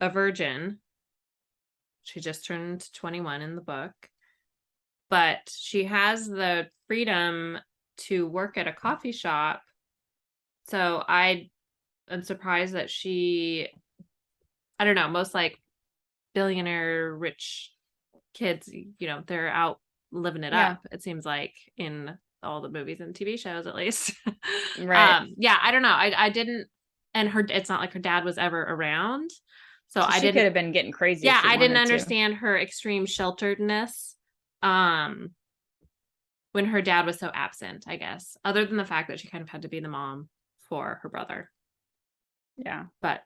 a virgin. She just turned 21 in the book. But she has the freedom to work at a coffee shop. So I am surprised that I don't know, most like billionaire rich kids, they're out living it up, it seems like, in all the movies and TV shows, at least. Right. I don't know. I didn't, and it's not like her dad was ever around. So I could have been getting crazy. Yeah, I didn't understand her extreme shelteredness when her dad was so absent, I guess, other than the fact that she kind of had to be the mom for her brother. Yeah. But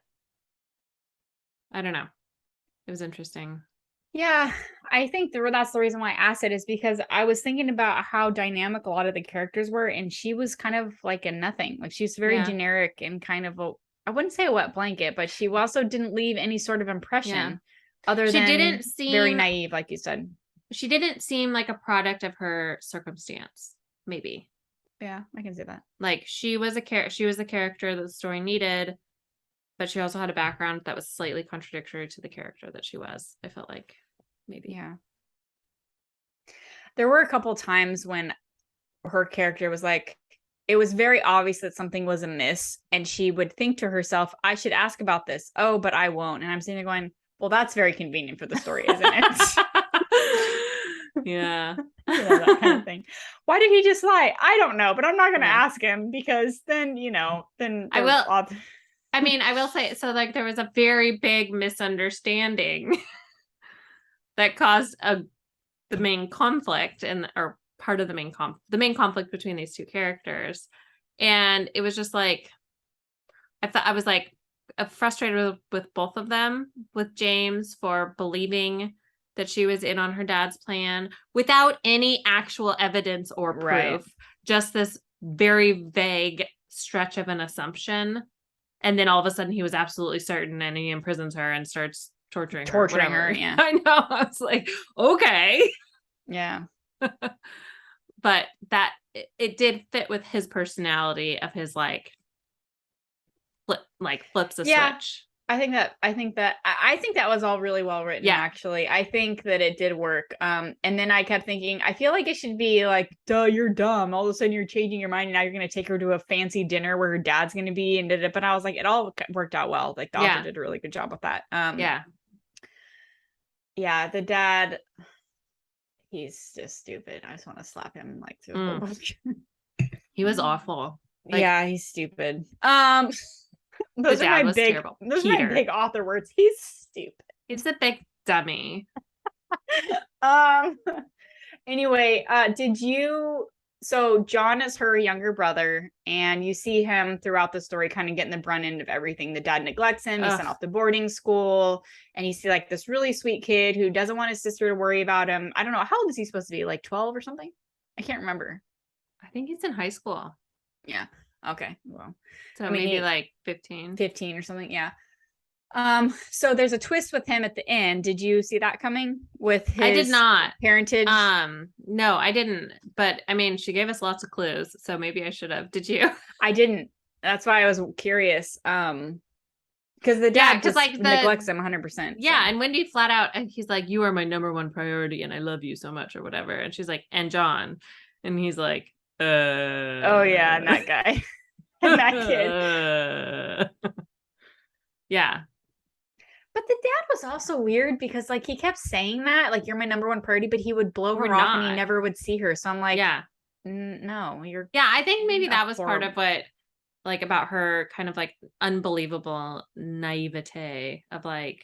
I don't know. It was interesting. Yeah, I think that's the reason why I asked it, is because I was thinking about how dynamic a lot of the characters were, and she was kind of like a nothing. Like she's very generic and kind of I wouldn't say a wet blanket, but she also didn't leave any sort of impression other She than didn't very seem naive, like you said. she didn't seem like a product of her circumstance, maybe. Yeah, I can see that. Like she was the character that the story needed, but she also had a background that was slightly contradictory to the character that she was. I felt like maybe. Yeah. There were a couple times when her character was like, it was very obvious that something was amiss, and she would think to herself, I should ask about this. Oh, but I won't. And I'm sitting there going, well, that's very convenient for the story, isn't it? Yeah. That kind of thing. Why did he just lie? I don't know, but I'm not going to Yeah. ask him, because then, then I will. I mean, I will say, so like there was a very big misunderstanding that caused the main conflict or part of the main conflict between these two characters. And it was just like, I was like frustrated with both of them, with James for believing that she was in on her dad's plan without any actual evidence or proof. Right. Just this very vague stretch of an assumption. And then all of a sudden he was absolutely certain, and he imprisons her and starts torturing her. Yeah. I know. I was like, okay. Yeah. But that it did fit with his personality of his flips a switch. I think that was all really well written. Yeah. Actually, I think that it did work. And then I kept thinking, I feel like it should be like, duh, you're dumb. All of a sudden you're changing your mind, and now you're going to take her to a fancy dinner where her dad's going to be. And but I was like, it all worked out well. Like the author did a really good job with that. Yeah, the dad, he's just stupid. I just want to slap him like through the whole book. He was awful. Yeah, he's stupid. Those are my big author words. He's stupid. He's a big dummy. Anyway, so John is her younger brother, and you see him throughout the story kind of getting the brunt end of everything. The dad neglects him. He's sent off to boarding school, and you see like this really sweet kid who doesn't want his sister to worry about him. I don't know. How old is he supposed to be? Like 12 or something? I can't remember. I think he's in high school. Yeah. Okay. Well, so maybe like 15 or something. Yeah. So there's a twist with him at the end. Did you see that coming with his I did not parentage? No, I didn't. But I mean, she gave us lots of clues, so maybe I should have. Did you? I didn't. That's why I was curious. Because the dad just neglects him 100%. Yeah, so. And Wendy flat out, and he's like, "You are my number one priority, and I love you so much," or whatever. And she's like, "And John," and he's like, "Oh yeah, and that guy, and that kid." Yeah. But the dad was also weird, because like he kept saying that, like, you're my number one priority, but he would blow her off and he never would see her. So I'm like, yeah, no, you're. Yeah, I think maybe that was part of what, like, about her kind of like unbelievable naivete of like,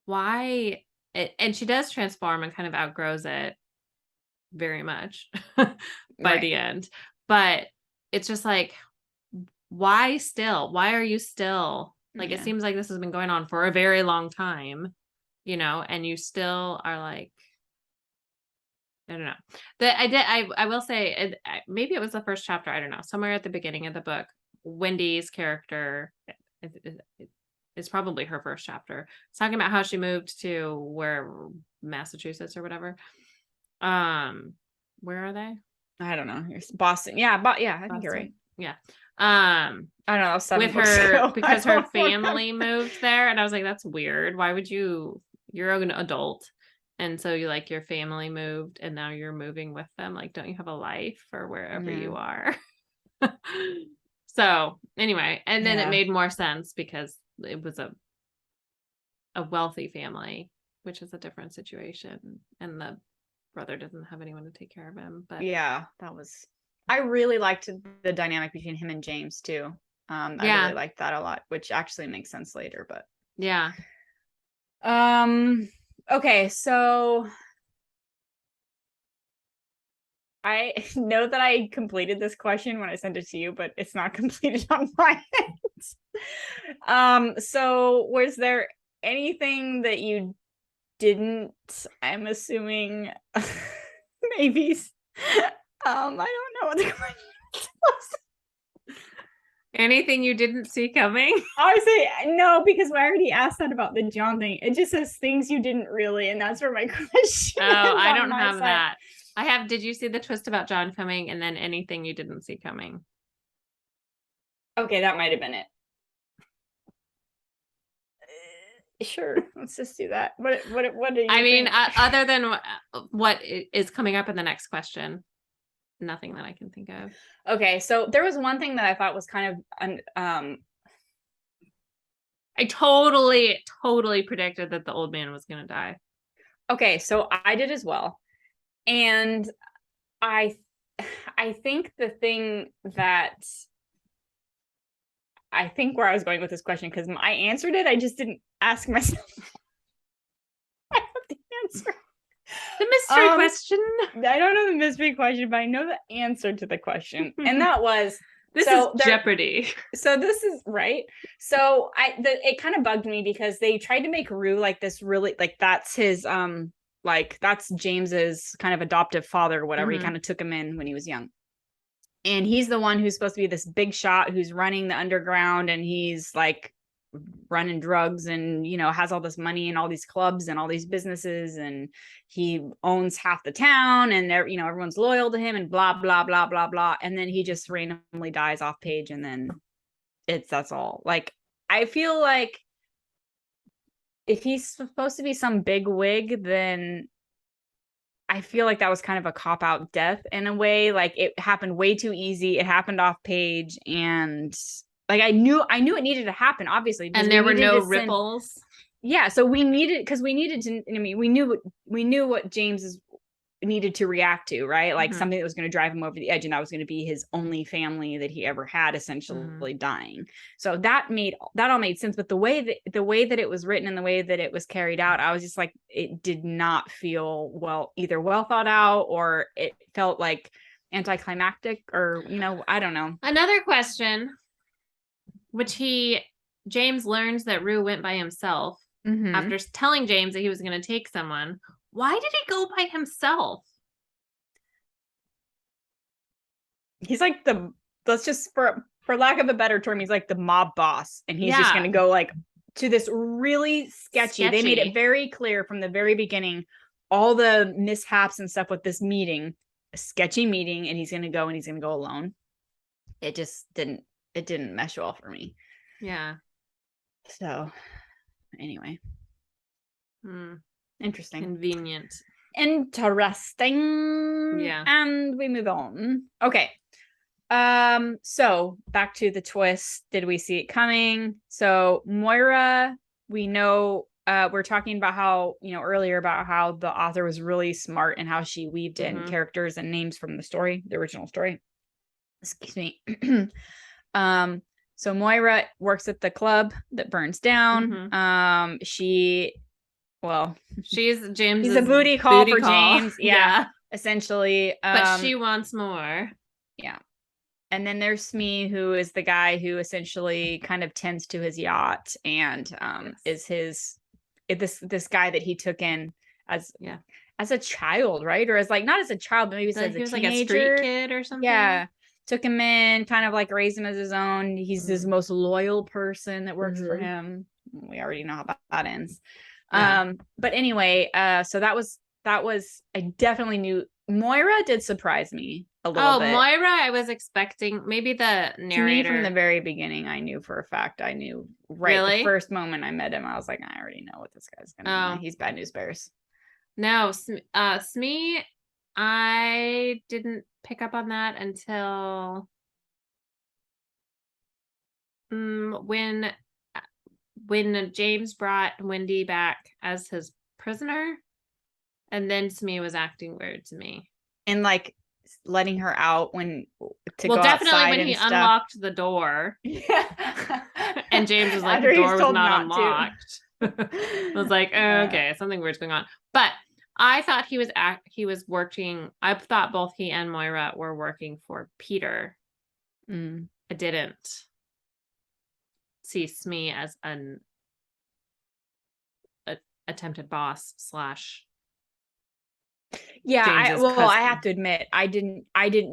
why? And she does transform and kind of outgrows it very much by the end. But it's just like, why still? Why are you still? Like, it seems like this has been going on for a very long time, and you still are like, I don't know. I will say, maybe it was the first chapter. I don't know. Somewhere at the beginning of the book, Wendy's character, it's probably her first chapter. It's talking about how she moved to Massachusetts or whatever. Where are they? I don't know. Boston. Yeah, but yeah, I think you're right. Yeah. I don't know. With her, because her family moved there, and I was like, that's weird. Why would you're an adult, and so your family moved, and now you're moving with them. Like, don't you have a life or wherever you are? So anyway, and then it made more sense because it was a wealthy family, which is a different situation, and the brother doesn't have anyone to take care of him. But yeah, I really liked the dynamic between him and James too. I really liked that a lot, which actually makes sense later, but yeah. Okay, so I know that I completed this question when I sent it to you, but it's not completed on my end. So was there anything that you didn't? I'm assuming maybe. I don't know what the question was. Anything you didn't see coming? I say no, because I already asked that about the John thing. It just says things you didn't really, and that's where my question Oh, is I on don't my have side. that. I have, did you see the twist about John coming and then anything you didn't see coming? Okay, that might have been it. Sure, let's just do that. What do you I mean, think? other than what is coming up in the next question, nothing that I can think of. Okay, so there was one thing that I thought was kind of I totally predicted that the old man was going to die. okay, so I did as well. And I think the thing that I think where I was going with this question, because I answered it, I just didn't ask myself. I have the answer. The mystery question. I don't know the mystery question, but I know the answer to the question. And that was this is Jeopardy. So this is right. So it kind of bugged me because they tried to make Rue like this really like that's his like that's James's kind of adoptive father or whatever. He kind of took him in when he was young. And he's the one who's supposed to be this big shot who's running the underground, and he's like running drugs and, you know, has all this money and all these clubs and all these businesses, and he owns half the town, and you know, everyone's loyal to him and blah, blah, blah, blah, blah. And then he just randomly dies off page. And then that's all. Like, I feel like if he's supposed to be some big wig, then I feel like that was kind of a cop-out death in a way. Like, it happened way too easy. It happened off page, and like I knew it needed to happen, obviously. And there were no ripples. Yeah, so we needed to. I mean, we knew what James needed to react to, right? Like something that was going to drive him over the edge, and that was going to be his only family that he ever had, essentially dying. So that all made sense. But the way that it was written and the way that it was carried out, I was just like, it did not feel either well thought out, or it felt like anticlimactic, or, you know, I don't know. Another question, which James learns that Rue went by himself after telling James that he was going to take someone. Why did he go by himself? He's like let's just, for lack of a better term, he's like the mob boss, and he's just going to go like to this really sketchy. They made it very clear from the very beginning, all the mishaps and stuff with this meeting, a sketchy meeting, and he's going to go alone. It just didn't mesh well for me. Yeah. So anyway. Interesting. Convenient. Interesting. Yeah. And we move on. Okay. So back to the twist. Did we see it coming? So Moira, we know, we're talking about how, you know, earlier about how the author was really smart and how she weaved in characters and names from the original story. Excuse me. So Moira works at the club that burns down. She's James. He's a booty call for James. Yeah, essentially. But she wants more. Yeah. And then there's Smee, who is the guy who essentially kind of tends to his yacht, and is this guy that he took in as a child, right? Or as like, not as a child, but maybe as a teenager, like a street kid or something. Yeah. Took him in, kind of like raised him as his own. He's his most loyal person that works for him. We already know how that ends. Yeah. But anyway, so that was I definitely knew. Moira did surprise me a little bit. Moira, I was expecting maybe the narrator. To me, from the very beginning, I knew for a fact. I knew the first moment I met him, I was like, I already know what this guy's gonna be. He's Bad News Bears. No, Smee, I didn't pick up on that until when James brought Wendy back as his prisoner, and then Smee was acting weird to me, and like letting her out when definitely when he unlocked the door. Yeah. And James was like, the door was not unlocked. I was like, okay, something weird's going on. But I thought he was working. I thought both he and Moira were working for Peter. I didn't see Smee as an attempted boss / I have to admit, I didn't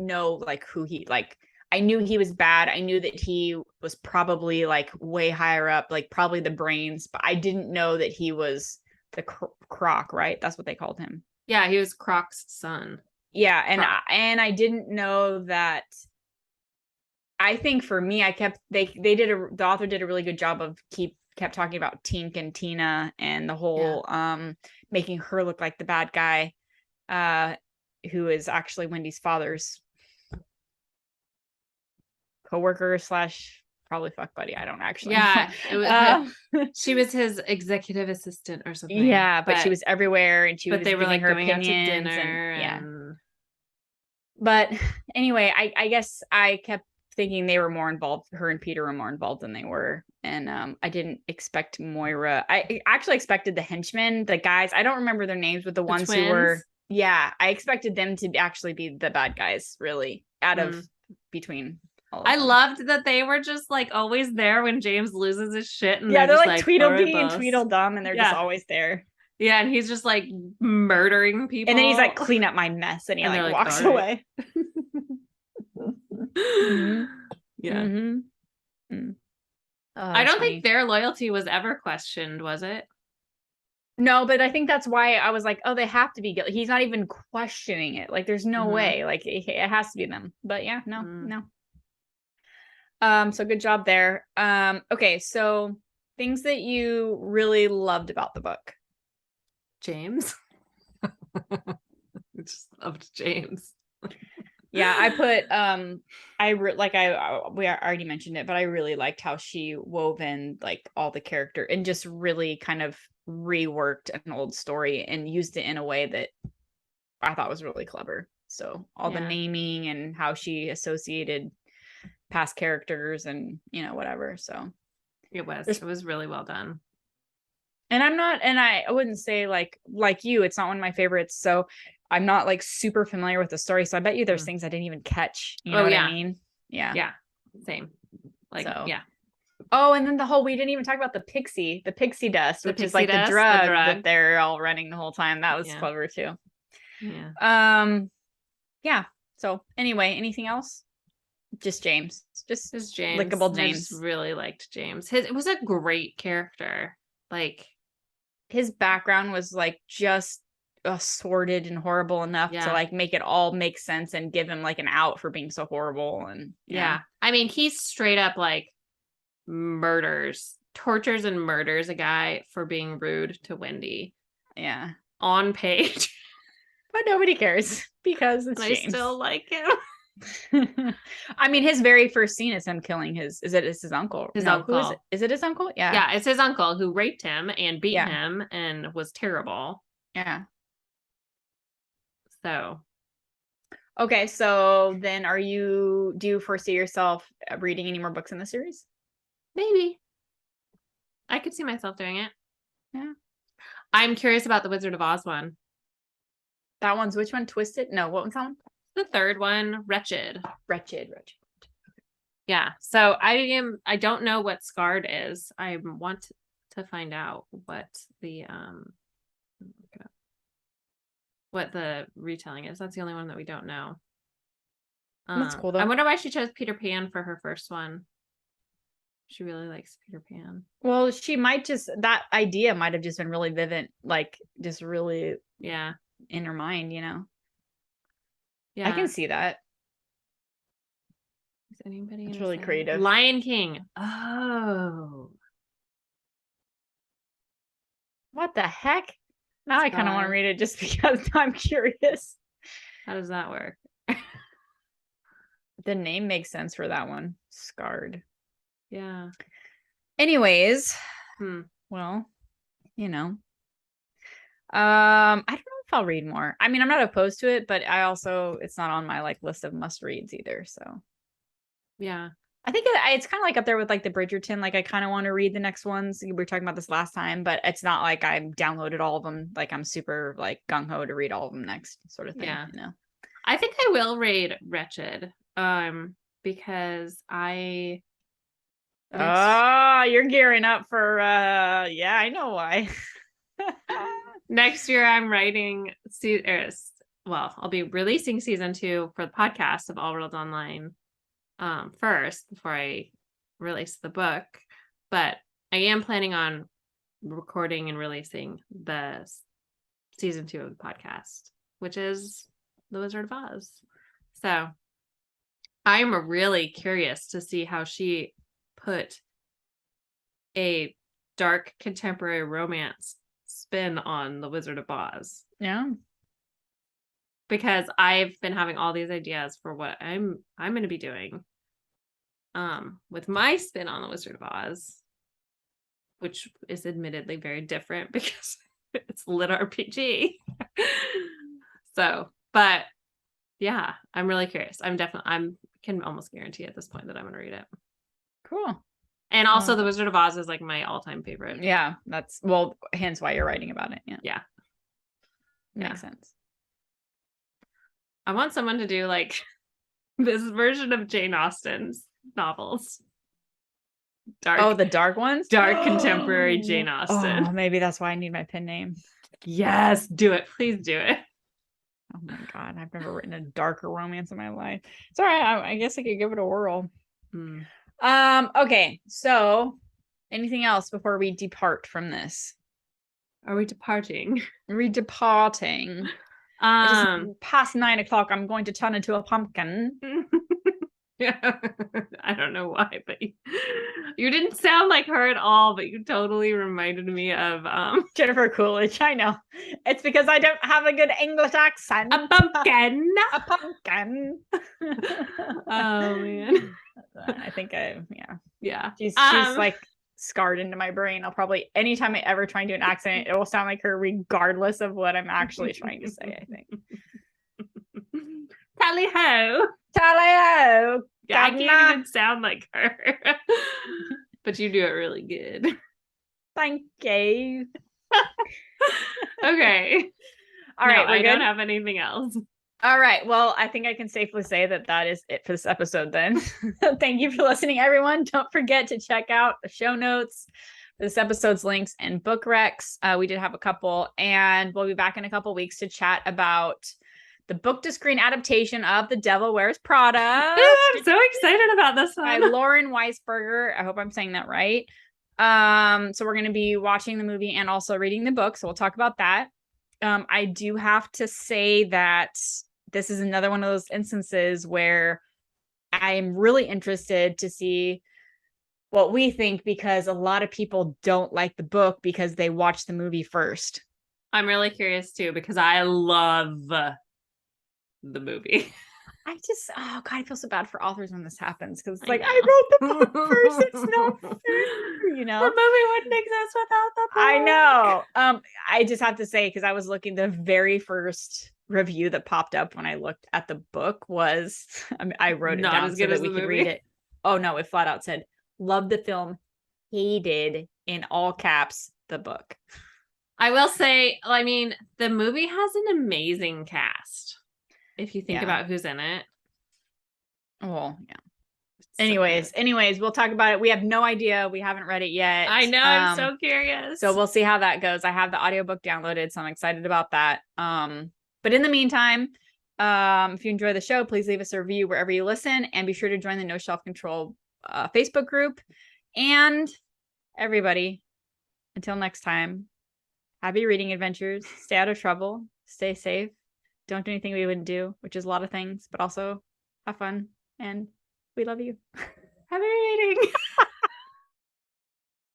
know like who he, like, I knew he was bad. I knew that he was probably like way higher up, like probably the brains, but I didn't know that he was the Croc, right? That's what they called him. Yeah, he was Croc's son. Yeah, Croc. and I didn't know that. I think for me, the author did a really good job of kept talking about Tink and Tina and the whole making her look like the bad guy, who is actually Wendy's father's coworker / probably fuck buddy. I don't actually know. It was she was his executive assistant or something. Yeah, but she was everywhere and she was they were giving like her going out to opinions dinner and But anyway, I guess I kept thinking they were more involved. Her and Peter were more involved than they were. And I didn't expect Moira. I actually expected the henchmen, the guys. I don't remember their names, but the ones twins? who were. Yeah, I expected them to actually be the bad guys, really, out of between all of I them. loved that they were just like always there when James loses his shit. And Yeah, they're just like Tweedledee and Tweedledum, and they're just always there. Yeah, and he's just like murdering people. And then he's like, clean up my mess, and he like walks away. Mm-hmm. Yeah. Mm-hmm. Mm. Oh, I don't think their loyalty was ever questioned, was it? No, but I think that's why I was like, oh, they have to be guilty. He's not even questioning it. Like, there's no way. Like, it has to be them. But yeah, no. So good job there. Okay, so things that you really loved about the book. James. I just loved James. Yeah, I put we already mentioned it, but I really liked how she wove in like all the character and just really kind of reworked an old story and used it in a way that I thought was really clever. So all the naming and how she associated past characters and whatever. So it was really well done. And I wouldn't say like you, it's not one of my favorites. So I'm not like super familiar with the story. So I bet you there's things I didn't even catch. You know what I mean? Yeah. Yeah. Same. Yeah. Oh, and then we didn't even talk about the pixie dust, which is like the drug that they're all running the whole time. That was clever too. Yeah. Yeah. So anyway, anything else? Just James. Just James. Lickable James. I just really liked James. It was a great character. Like his background was like just sordid and horrible enough to like make it all make sense and give him like an out for being so horrible. And I mean, he's straight up like tortures and murders a guy for being rude to Wendy. Yeah. On page. But nobody cares because it's James. I still like him. I mean, his very first scene is him killing his uncle. His uncle. Is it his uncle? Yeah. Yeah, it's his uncle who raped him and beat him and was terrible. Yeah. So. Okay, so then do you foresee yourself reading any more books in the series? Maybe. I could see myself doing it. Yeah. I'm curious about the Wizard of Oz one. That one's which one? Twisted? No, what was that one? The third one, Wretched. Wretched. Yeah. So I don't know what Scarred is. I want to find out what the retelling is. That's the only one that we don't know. That's cool though. I wonder why she chose Peter Pan for her first one. She really likes Peter Pan. Well, that idea might have just been really vivid, like just really in her mind, Yeah. I can see that. Is anybody? It's really creative. Lion King. Oh. What the heck? Now I kind of want to read it just because I'm curious. How does that work? The name makes sense for that one. Scarred. Yeah. Anyways. Well, I don't know if I'll read more. I mean, I'm not opposed to it, but it's not on my like list of must reads either. So yeah, I think it's kind of like up there with like the Bridgerton. Like I kind of want to read the next ones. We were talking about this last time, but it's not like I've downloaded all of them. Like I'm super like gung ho to read all of them next, sort of thing. Yeah. I think I will read Wretched. Because you're gearing up for I know why. Next year I'm writing I'll be releasing season 2 for the podcast of All Worlds Online first before I release the book, but I am planning on recording and releasing the season 2 of the podcast, which is The Wizard of Oz. So I'm really curious to see how she put a dark contemporary romance spin on The Wizard of Oz. Yeah. Because I've been having all these ideas for what I'm going to be doing with my spin on The Wizard of Oz, which is admittedly very different because it's lit RPG. So, but yeah, I'm really curious. I can almost guarantee at this point that I'm going to read it. Cool. And also The Wizard of Oz is like my all-time favorite. Yeah, hence why you're writing about it. Yeah. Makes sense. I want someone to do like this version of Jane Austen's novels. The dark ones? Dark contemporary Jane Austen. Oh, maybe that's why I need my pen name. Yes, do it. Please do it. Oh my God, I've never written a darker romance in my life. It's all right. I guess I could give it a whirl. Okay, so anything else before we depart from this? Are we departing? We're departing. It's past 9 o'clock. I'm going to turn into a pumpkin. Yeah, I don't know why, but you didn't sound like her at all, but you totally reminded me of Jennifer Coolidge. I know. It's because I don't have a good English accent. A pumpkin. A pumpkin. Oh man. I think yeah. She's like scarred into my brain. I'll probably, anytime I ever try and do an accent, it will sound like her regardless of what I'm actually trying to say, I think. Tally ho. Tally ho. Yeah, I can't even sound like her. But you do it really good. Thank you. Okay. All right. I don't have anything else. All right. Well, I think I can safely say that is it for this episode then. Thank you for listening, everyone. Don't forget to check out the show notes, this episode's links, and book recs. We did have a couple, and we'll be back in a couple weeks to chat about the book to screen adaptation of The Devil Wears Prada. I'm so excited about this one. By Lauren Weisberger. I hope I'm saying that right. So we're going to be watching the movie and also reading the book. So we'll talk about that. I do have to say that this is another one of those instances where I'm really interested to see what we think, because a lot of people don't like the book because they watched the movie first. I'm really curious too, because I love the movie. Oh God, I feel so bad for authors when this happens, because it's like, I wrote the book first. It's not fair, you know. The movie wouldn't exist without the book. I know. I just have to say, because I was looking, the very first review that popped up when I looked at the book was, I wrote it not down as so good that as we the could movie. read it. Oh no, it flat out said, "Love the film, hated," in all caps, the book. I will say, I mean, the movie has an amazing cast. If you think about who's in it. Well, yeah. Anyways, we'll talk about it. We have no idea. We haven't read it yet. I know. I'm so curious. So we'll see how that goes. I have the audiobook downloaded, so I'm excited about that. But in the meantime, if you enjoy the show, please leave us a review wherever you listen, and be sure to join the No Shelf Control Facebook group. And everybody, until next time, happy reading adventures. Stay out of trouble. Stay safe. Don't do anything we wouldn't do, which is a lot of things, but also have fun. And we love you. Happy reading.